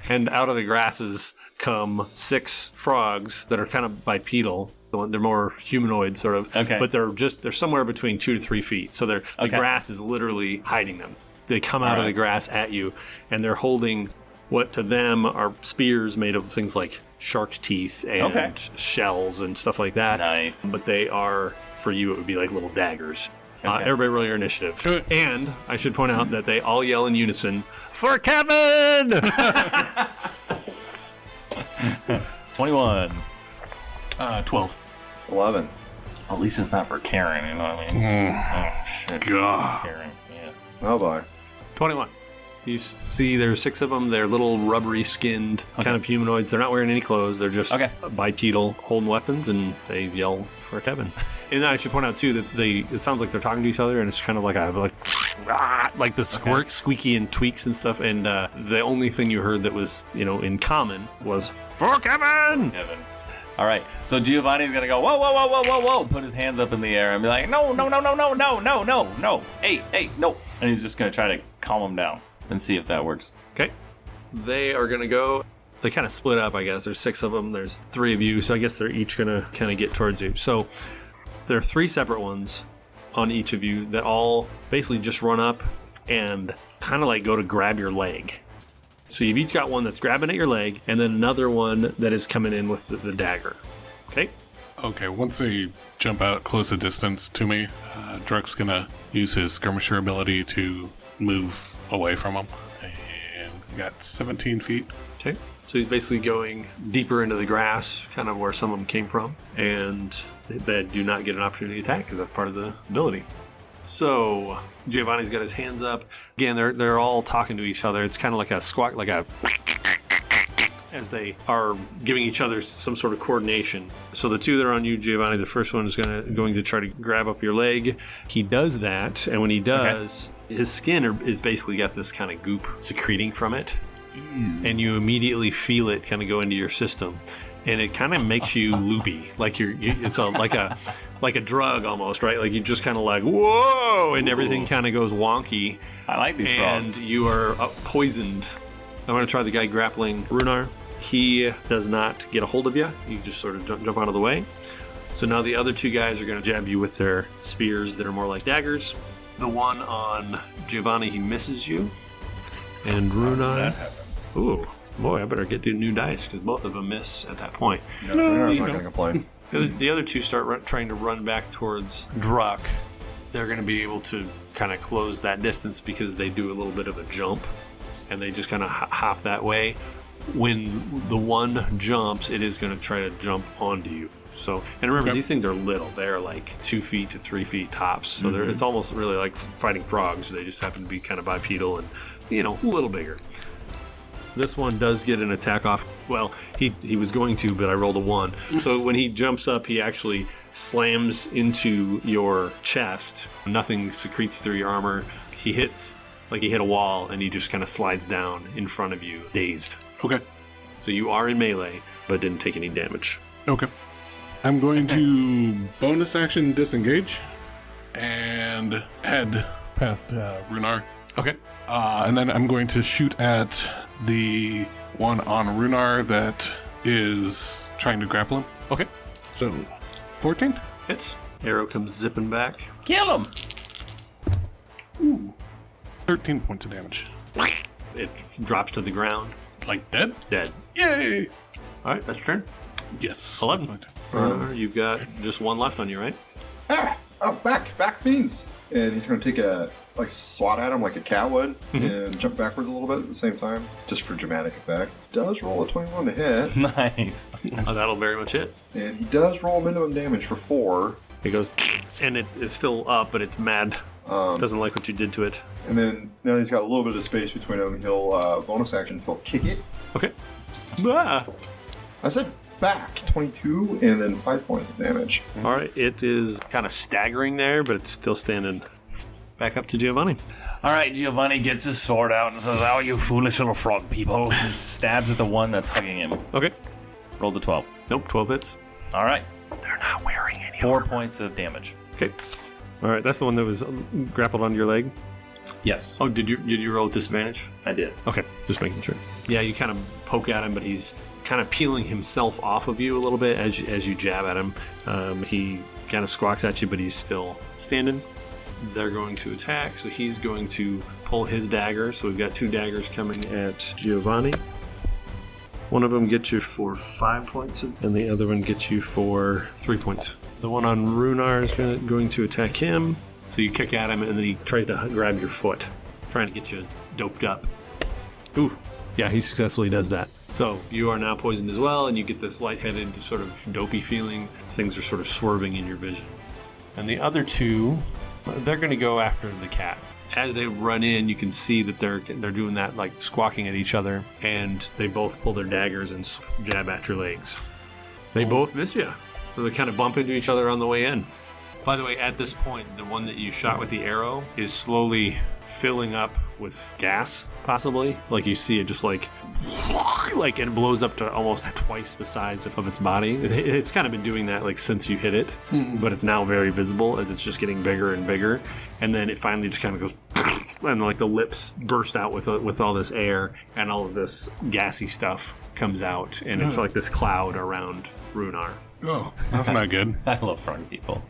And out of the grasses come 6 frogs that are kind of bipedal. They're more humanoid, sort of. Okay. But they're somewhere between 2 to 3 feet. So the grass is literally hiding them. They come out of the grass at you, and they're holding what to them are spears made of things like shark teeth and shells and stuff like that. Nice. But they are, for you, it would be like little daggers. Okay. Everybody roll your initiative. Do it. And I should point out that they all yell in unison, "For Kevin!" 21. 12. 11. At least it's not for Karen, you know what I mean? Oh, shit. God. Karen, yeah. Oh, boy. 21. You see there's 6 of them. They're little rubbery skinned kind of humanoids. They're not wearing any clothes. They're just bipedal, holding weapons, and they yell for Kevin. And I should point out too that it sounds like they're talking to each other, and it's kind of like the squeaky and tweaks and stuff. And the only thing you heard that was in common was "For Kevin." Kevin. All right, so Giovanni's gonna go whoa, whoa, whoa, whoa, whoa, whoa, put his hands up in the air and be like, no, hey, no, and he's just gonna try to calm him down and see if that works. Okay. They are gonna go. They kind of split up, I guess. There's 6 of them. There's 3 of you, so I guess they're each gonna kind of get towards you. So there are 3 separate ones on each of you that all basically just run up and kind of like go to grab your leg. So you've each got one that's grabbing at your leg, and then another one that is coming in with the dagger. Okay? Okay, once they jump out close a distance to me, Druck's gonna use his skirmisher ability to move away from him. And we got 17 feet. Okay. So he's basically going deeper into the grass, kind of where some of them came from, and they do not get an opportunity to attack because that's part of the ability. So Giovanni's got his hands up. Again, they're all talking to each other. It's kind of like a squawk, as they are giving each other some sort of coordination. So the 2 that are on you, Giovanni, the first one is going to try to grab up your leg. He does that, and when he does, his skin is basically got this kind of goop secreting from it. And you immediately feel it kind of go into your system, and it kind of makes you loopy, like it's like a drug almost, right? Like you just kind of like whoa, and everything kind of goes wonky. I like these and frogs. You are poisoned. I'm going to try the guy grappling Runar. He does not get a hold of you. You just sort of jump out of the way. So now the other 2 guys are going to jab you with their spears that are more like daggers. The one on Giovanni, he misses you, and Runar. Ooh, boy, I better get new dice because both of them miss at that point. Runar's not going to complain. The other 2 start trying to run back towards Druck. They're going to be able to kind of close that distance because they do a little bit of a jump, and they just kind of hop that way. When the one jumps, it is going to try to jump onto you. So, and remember, these things are little. They're like 2 feet to 3 feet tops. So it's almost really like fighting frogs. They just happen to be kind of bipedal and, a little bigger. This one does get an attack off. Well, he was going to, but I rolled a 1. So when he jumps up, he actually slams into your chest. Nothing secretes through your armor. He hits like he hit a wall, and he just kind of slides down in front of you, dazed. Okay. So you are in melee, but didn't take any damage. Okay. I'm going to bonus action disengage and head past Runar. Okay. And then I'm going to shoot at the one on Runar that is trying to grapple him. Okay. So, 14? Hits. Arrow comes zipping back. Kill him! 13 points of damage. It drops to the ground. Like dead? Dead. Yay! All right, that's your turn. Yes. 11. You've got just one left on you, right? Back fiends! And he's going to take a swat at him like a cat would and jump backwards a little bit at the same time, just for dramatic effect. Does roll a 21 to hit, Nice. Oh, that'll very much hit. and he does roll minimum damage for 4. It goes, and it is still up, but it's mad. Doesn't like what you did to it. And then now he's got a little bit of space between him. He'll bonus action. He'll kick it. Okay. Ah! I said back 22, and then 5 points of damage. All right, it is kind of staggering there, but it's still standing. Back up to Giovanni. All right, Giovanni gets his sword out and says, "Oh, you foolish little frog people!" He stabs at the one that's hugging him. Okay. Rolled a 12. Nope, 12 hits. All right, They're not wearing any 4 points of damage. Okay. All right, that's the one that was grappled onto your leg. Yes, Oh, did you roll with disadvantage? I did. Okay, just making sure. Yeah, you kind of poke at him, but he's kind of peeling himself off of you a little bit as you jab at him. He kind of squawks at you, but he's still standing. They're going to attack, so he's going to pull his dagger. So we've got 2 daggers coming at Giovanni. One of them gets you for 5 points, and the other one gets you for 3 points. The one on Runar is going to attack him. So you kick at him, and then he tries to grab your foot, trying to get you doped up. Ooh, yeah, he successfully does that. So you are now poisoned as well, and you get this lightheaded, sort of dopey feeling. Things are sort of swerving in your vision. And the other 2, they're going to go after the cat. As they run in, you can see that they're doing that, like squawking at each other, and they both pull their daggers and jab at your legs. They both miss you, so they kind of bump into each other on the way in. By the way, at this point, the one that you shot with the arrow is slowly filling up with gas, possibly. Like you see it just like it blows up to almost twice the size of its body. It's kind of been doing that like since you hit it, but it's now very visible as it's just getting bigger and bigger. And then it finally just kind of goes, and like the lips burst out with all this air, and all of this gassy stuff comes out, and it's like this cloud around Runar. Oh, that's not good. I love frog people.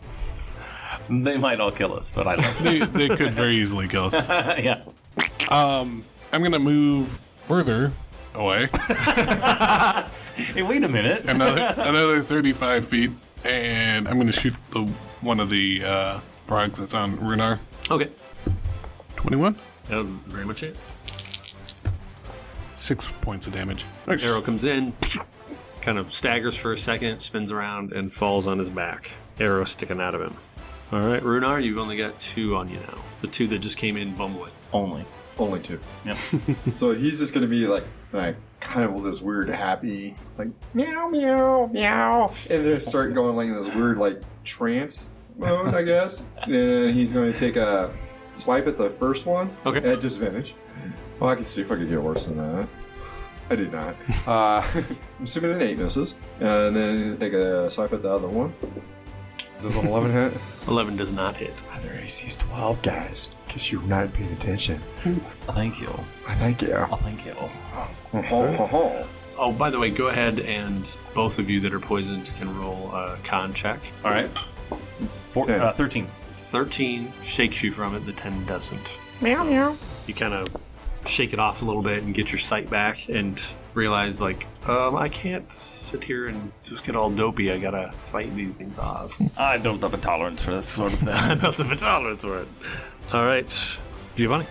They might all kill us, but I love them. They could very easily kill us. Yeah. I'm going to move further away. Hey, wait a minute. Another 35 feet, and I'm going to shoot one of the frogs that's on Runar. Okay. 21? That'll very much it. 6 points of damage. Arrow comes in, kind of staggers for a second, spins around, and falls on his back. Arrow sticking out of him. All right, Runar, you've only got 2 on you now. The 2 that just came in bumbling. Only 2. Yep. So he's just going to be like kind of with this weird happy, like meow, meow, meow. And then start going like in this weird like trance mode, I guess. And he's going to take a swipe at the first one. Okay. At disadvantage. Oh, I can see if I could get worse than that. I did not. I'm assuming an 8 misses. And then take a swipe at the other one. Does an 11 hit? 11 does not hit. Their AC's 12, guys. Because you're not paying attention. Thank you. I thank you. Oh, thank you. Oh, by the way, go ahead and both of you that are poisoned can roll a con check. All right. 13. 13 shakes you from it, the 10 doesn't. Meow, meow. You kind of shake it off a little bit and get your sight back and realize, like, I can't sit here and just get all dopey. I gotta fight these things off. I built up a tolerance for this sort of thing. I built up a tolerance for it. All right, Giovanni.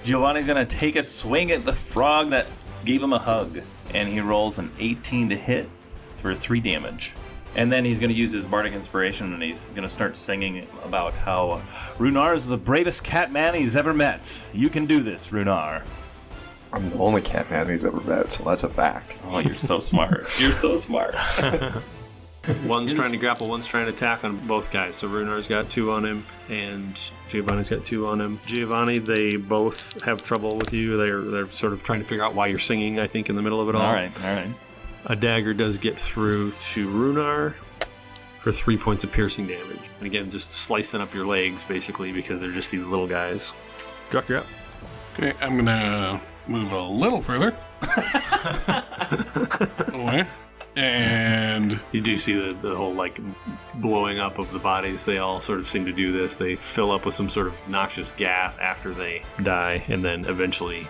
Giovanni's going to take a swing at the frog that gave him a hug, and he rolls an 18 to hit for 3 damage. And then he's going to use his bardic inspiration, and he's going to start singing about how Runar is the bravest cat man he's ever met. You can do this, Runar. I'm the only cat man he's ever met, so that's a fact. Oh, you're so smart. You're so smart. One's trying to grapple, one's trying to attack on both guys. So Runar's got 2 on him, and Giovanni's got 2 on him. Giovanni, they both have trouble with you. They're sort of trying to figure out why you're singing, I think, in the middle of it all. All right. A dagger does get through to Runar for 3 points of piercing damage. And again, just slicing up your legs, basically, because they're just these little guys. Druck, you're up. Okay, I'm going to move a little further away. And You do see the whole, like, blowing up of the bodies. They all sort of seem to do this. They fill up with some sort of noxious gas after they die, and then eventually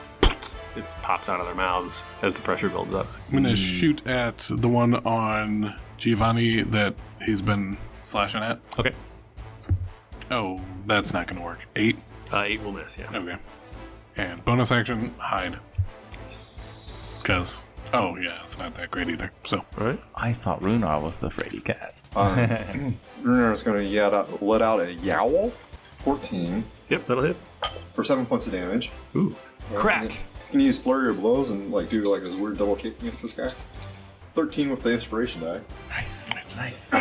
it pops out of their mouths as the pressure builds up. I'm going to shoot at the one on Giovanni that he's been slashing at. Okay. Oh, that's not going to work. 8? 8 will miss, yeah. Okay. And bonus action, hide. Because, oh yeah, it's not that great either. So, All right. I thought Runar was the fraidy cat. Runar's going to let out a yowl. 14 Yep, that'll hit. for 7 points of damage. Ooh. Crack. He's going to use Flurry of Blows and like do like this weird double kick against this guy. 13 with the inspiration die. Nice.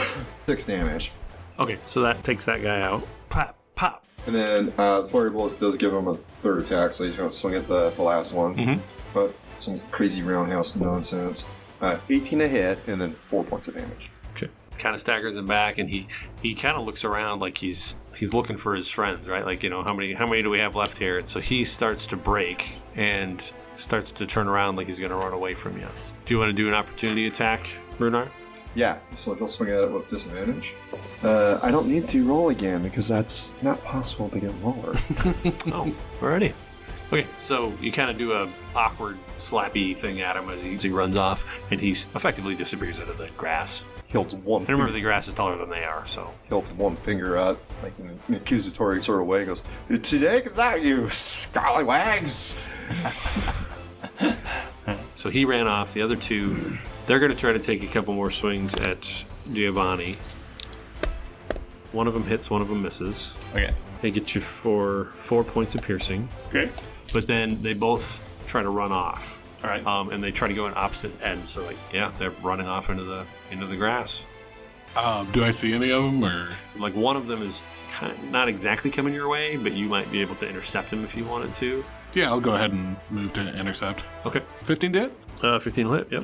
6 damage. Okay, so that takes that guy out. Pop, pop. And then Flurry of Blows does give him a third attack, so he's going to swing at the last one. But some crazy roundhouse nonsense. 18 to hit, and then 4 points of damage. Okay. It kind of staggers him back, and he kind of looks around like he's looking for his friends, right? Like, you know, how many do we have left here? And so he starts to break and starts to turn around like he's going to run away from you. Do you want to do an opportunity attack, Runar? Yeah, so he'll swing at it with disadvantage. I don't need to roll again because that's not possible to get lower. Oh, alrighty. Okay, so you kind of do a awkward, slappy thing at him as he runs off, and he effectively disappears into the grass. He holds one And remember, finger, the grass is taller than they are, so... he holds one finger up, like in an accusatory sort of way. He goes, "Today that you scallywags!" So he ran off. The other two, they're going to try to take a couple more swings at Giovanni. One of them hits, one of them misses. Okay. They get you for 4 points of piercing. Okay. But then they both try to run off. All right. And they try to go in opposite ends. So, like, yeah, they're running off into the grass. do I see any of them, or? Like, one of them is kind of not exactly coming your way, but you might be able to intercept him if you wanted to. Yeah, I'll go ahead and move to intercept. Okay. 15 to hit? 15 will hit, yep.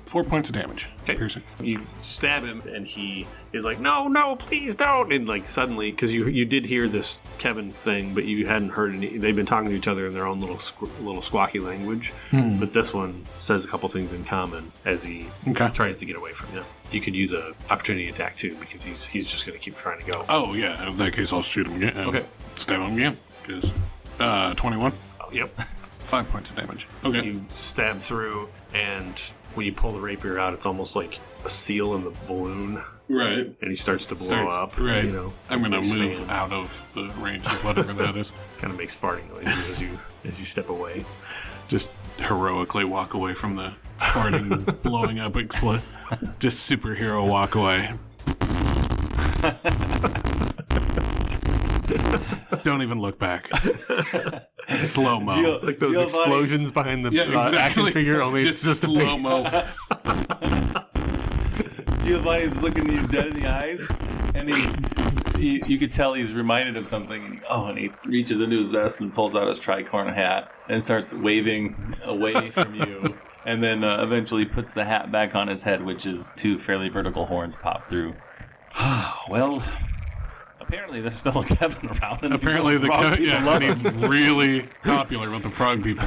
4 points of damage. Okay. Piercing. You stab him, and he is like, no, please don't. And like suddenly, because you did hear this Kevin thing, but you hadn't heard any. They've been talking to each other in their own little squawky language. But this one says a couple things in common as he tries to get away from you. You could use a opportunity attack too, because he's just going to keep trying to go. Oh, yeah. In that case, I'll shoot him again. Okay. Stab him again. Because 21. Oh, yep. 5 points of damage. Okay. You stab through, and when you pull the rapier out, it's almost like a seal in the balloon. Right. And he starts to blow up. Right. You know, I'm going to move expand. out of the range of whatever that is. Kind of makes farting noises as you step away. Just heroically walk away from the farting, blowing up, explode. Just superhero walk away. Don't even look back. Slow mo. Like those explosions behind the action figure, only it's just a slow mo. Giovanni's looking you dead in the eyes, and he you could tell he's reminded of something. And he reaches into his vest and pulls out his tricorn hat and starts waving away from you, and then eventually puts the hat back on his head, which is 2 fairly vertical horns pop through. Well, apparently there's still a Kevin around. And Apparently the frog people love he's him. really popular with the frog people.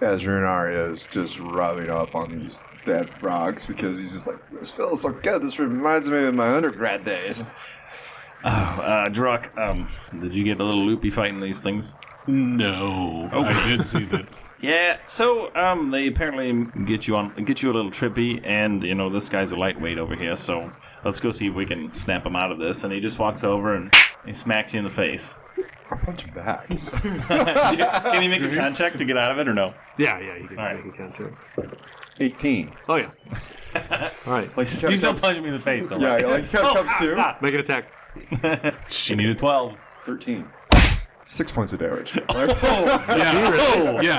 As Runar is just rubbing up on these dead frogs because he's just like, this feels so good. This reminds me of my undergrad days. Druck, did you get a little loopy fighting these things? No, I did see that. Yeah, so they apparently get you a little trippy, and you know this guy's a lightweight over here, so let's go see if we can snap him out of this. And he just walks over and he smacks you in the face. I'll punch him back. Can you make a con check to get out of it or no? Yeah, you can All right. make a counter. 18. Oh, yeah. All right. Like he kind You of still comes, punch me in the face, though. yeah, Right? like he kind of comes to. Make an attack. You need a 12. 13. 6 points of damage. Yeah,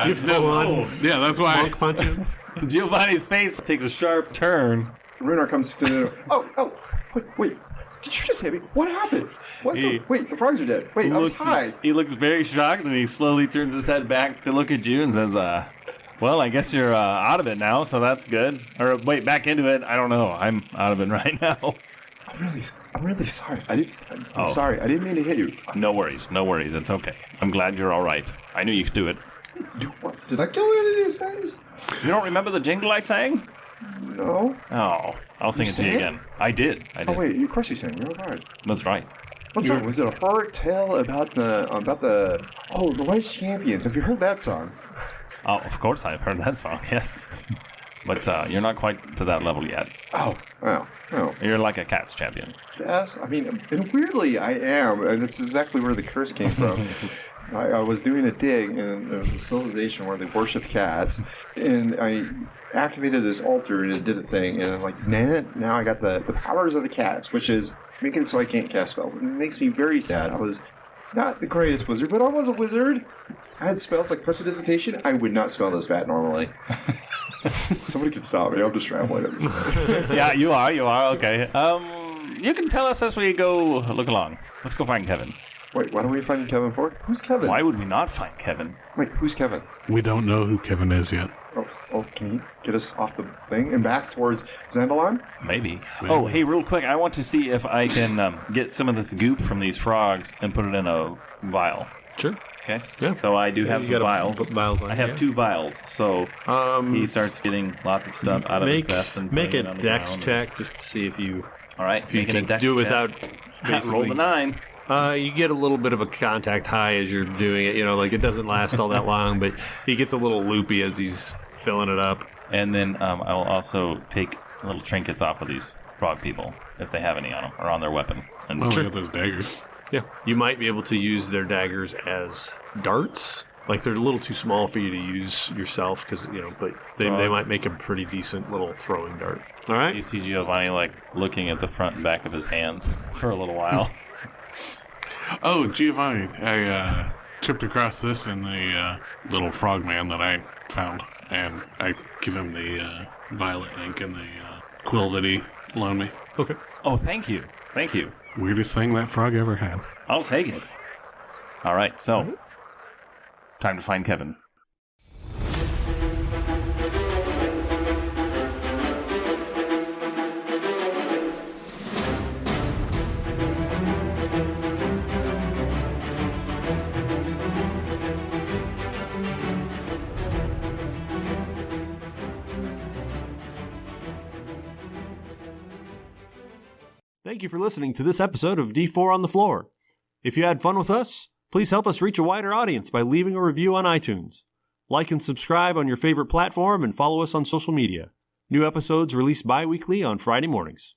You full on yeah, that's why. monk punch him. Giovanni's face takes a sharp turn. Runar comes to. Oh, wait. Did you just hit me? What happened? Wait, the frogs are dead. Wait, I was high. He looks very shocked, and he slowly turns his head back to look at you and says, well, I guess you're out of it now, so that's good. Or wait, back into it. I don't know. I'm out of it right now. I'm really sorry. I'm Oh. sorry. I didn't mean to hit you. No worries. It's okay. I'm glad you're all right. I knew you could do it. What? Did I kill any of these things? You don't remember the jingle I sang? No. Oh, I'll sing it to you sang it? again. I did. Oh wait, of course you sang. You're right. That's right. What song? Was it a horror tale about the the Life's Champions? Have you heard that song? Oh, of course I've heard that song, yes. But you're not quite to that level yet. Oh. You're like a Cats champion. Yes, I mean, and weirdly, I am, and that's exactly where the curse came from. I was doing a dig, and there was a civilization where they worshipped cats, and I activated this altar, and it did a thing, and I'm like, nah, now I got the powers of the cats, which is making it so I can't cast spells. It makes me very sad. I was not the greatest wizard, but I was a wizard. I had spells like prestidigitation. I would not spell this bad normally. Somebody could stop me. I'm just rambling at this point. Yeah, you are, okay. You can tell us as we go look along. Let's go find Kevin. Wait, what are we finding Kevin for? Who's Kevin? Why would we not find Kevin? Wait, who's Kevin? We don't know who Kevin is yet. Oh, can you get us off the thing and back towards Zandalon? Maybe. Oh, hey, real quick, I want to see if I can get some of this goop from these frogs and put it in a vial. Sure. Okay? Yeah. So I do have You some gotta vials. put vials on, I have yeah. 2 vials, so he starts getting lots of stuff out of his vest and make putting a it on the dex ground. check just to see if you All right, you making a can dex do it check. without Roll the 9. You get a little bit of a contact high as you're doing it. You know, like it doesn't last all that long, but he gets a little loopy as he's filling it up. And then I will also take little trinkets off of these frog people if they have any on them or on their weapon. And Oh, we got those daggers. Yeah, you might be able to use their daggers as darts. Like they're a little too small for you to use yourself, because but they might make a pretty decent little throwing dart. All right. you see Giovanni like looking at the front and back of his hands for a little while. Oh, Giovanni, I tripped across this in the little frogman that I found, and I give him the violet ink and the quill that he loaned me. Okay. Oh, thank you. Weirdest thing that frog ever had. I'll take it. All right, so time to find Kevin. Thank you for listening to this episode of D4 on the Floor. If you had fun with us, please help us reach a wider audience by leaving a review on iTunes. Like and subscribe on your favorite platform and follow us on social media. New episodes released bi-weekly on Friday mornings.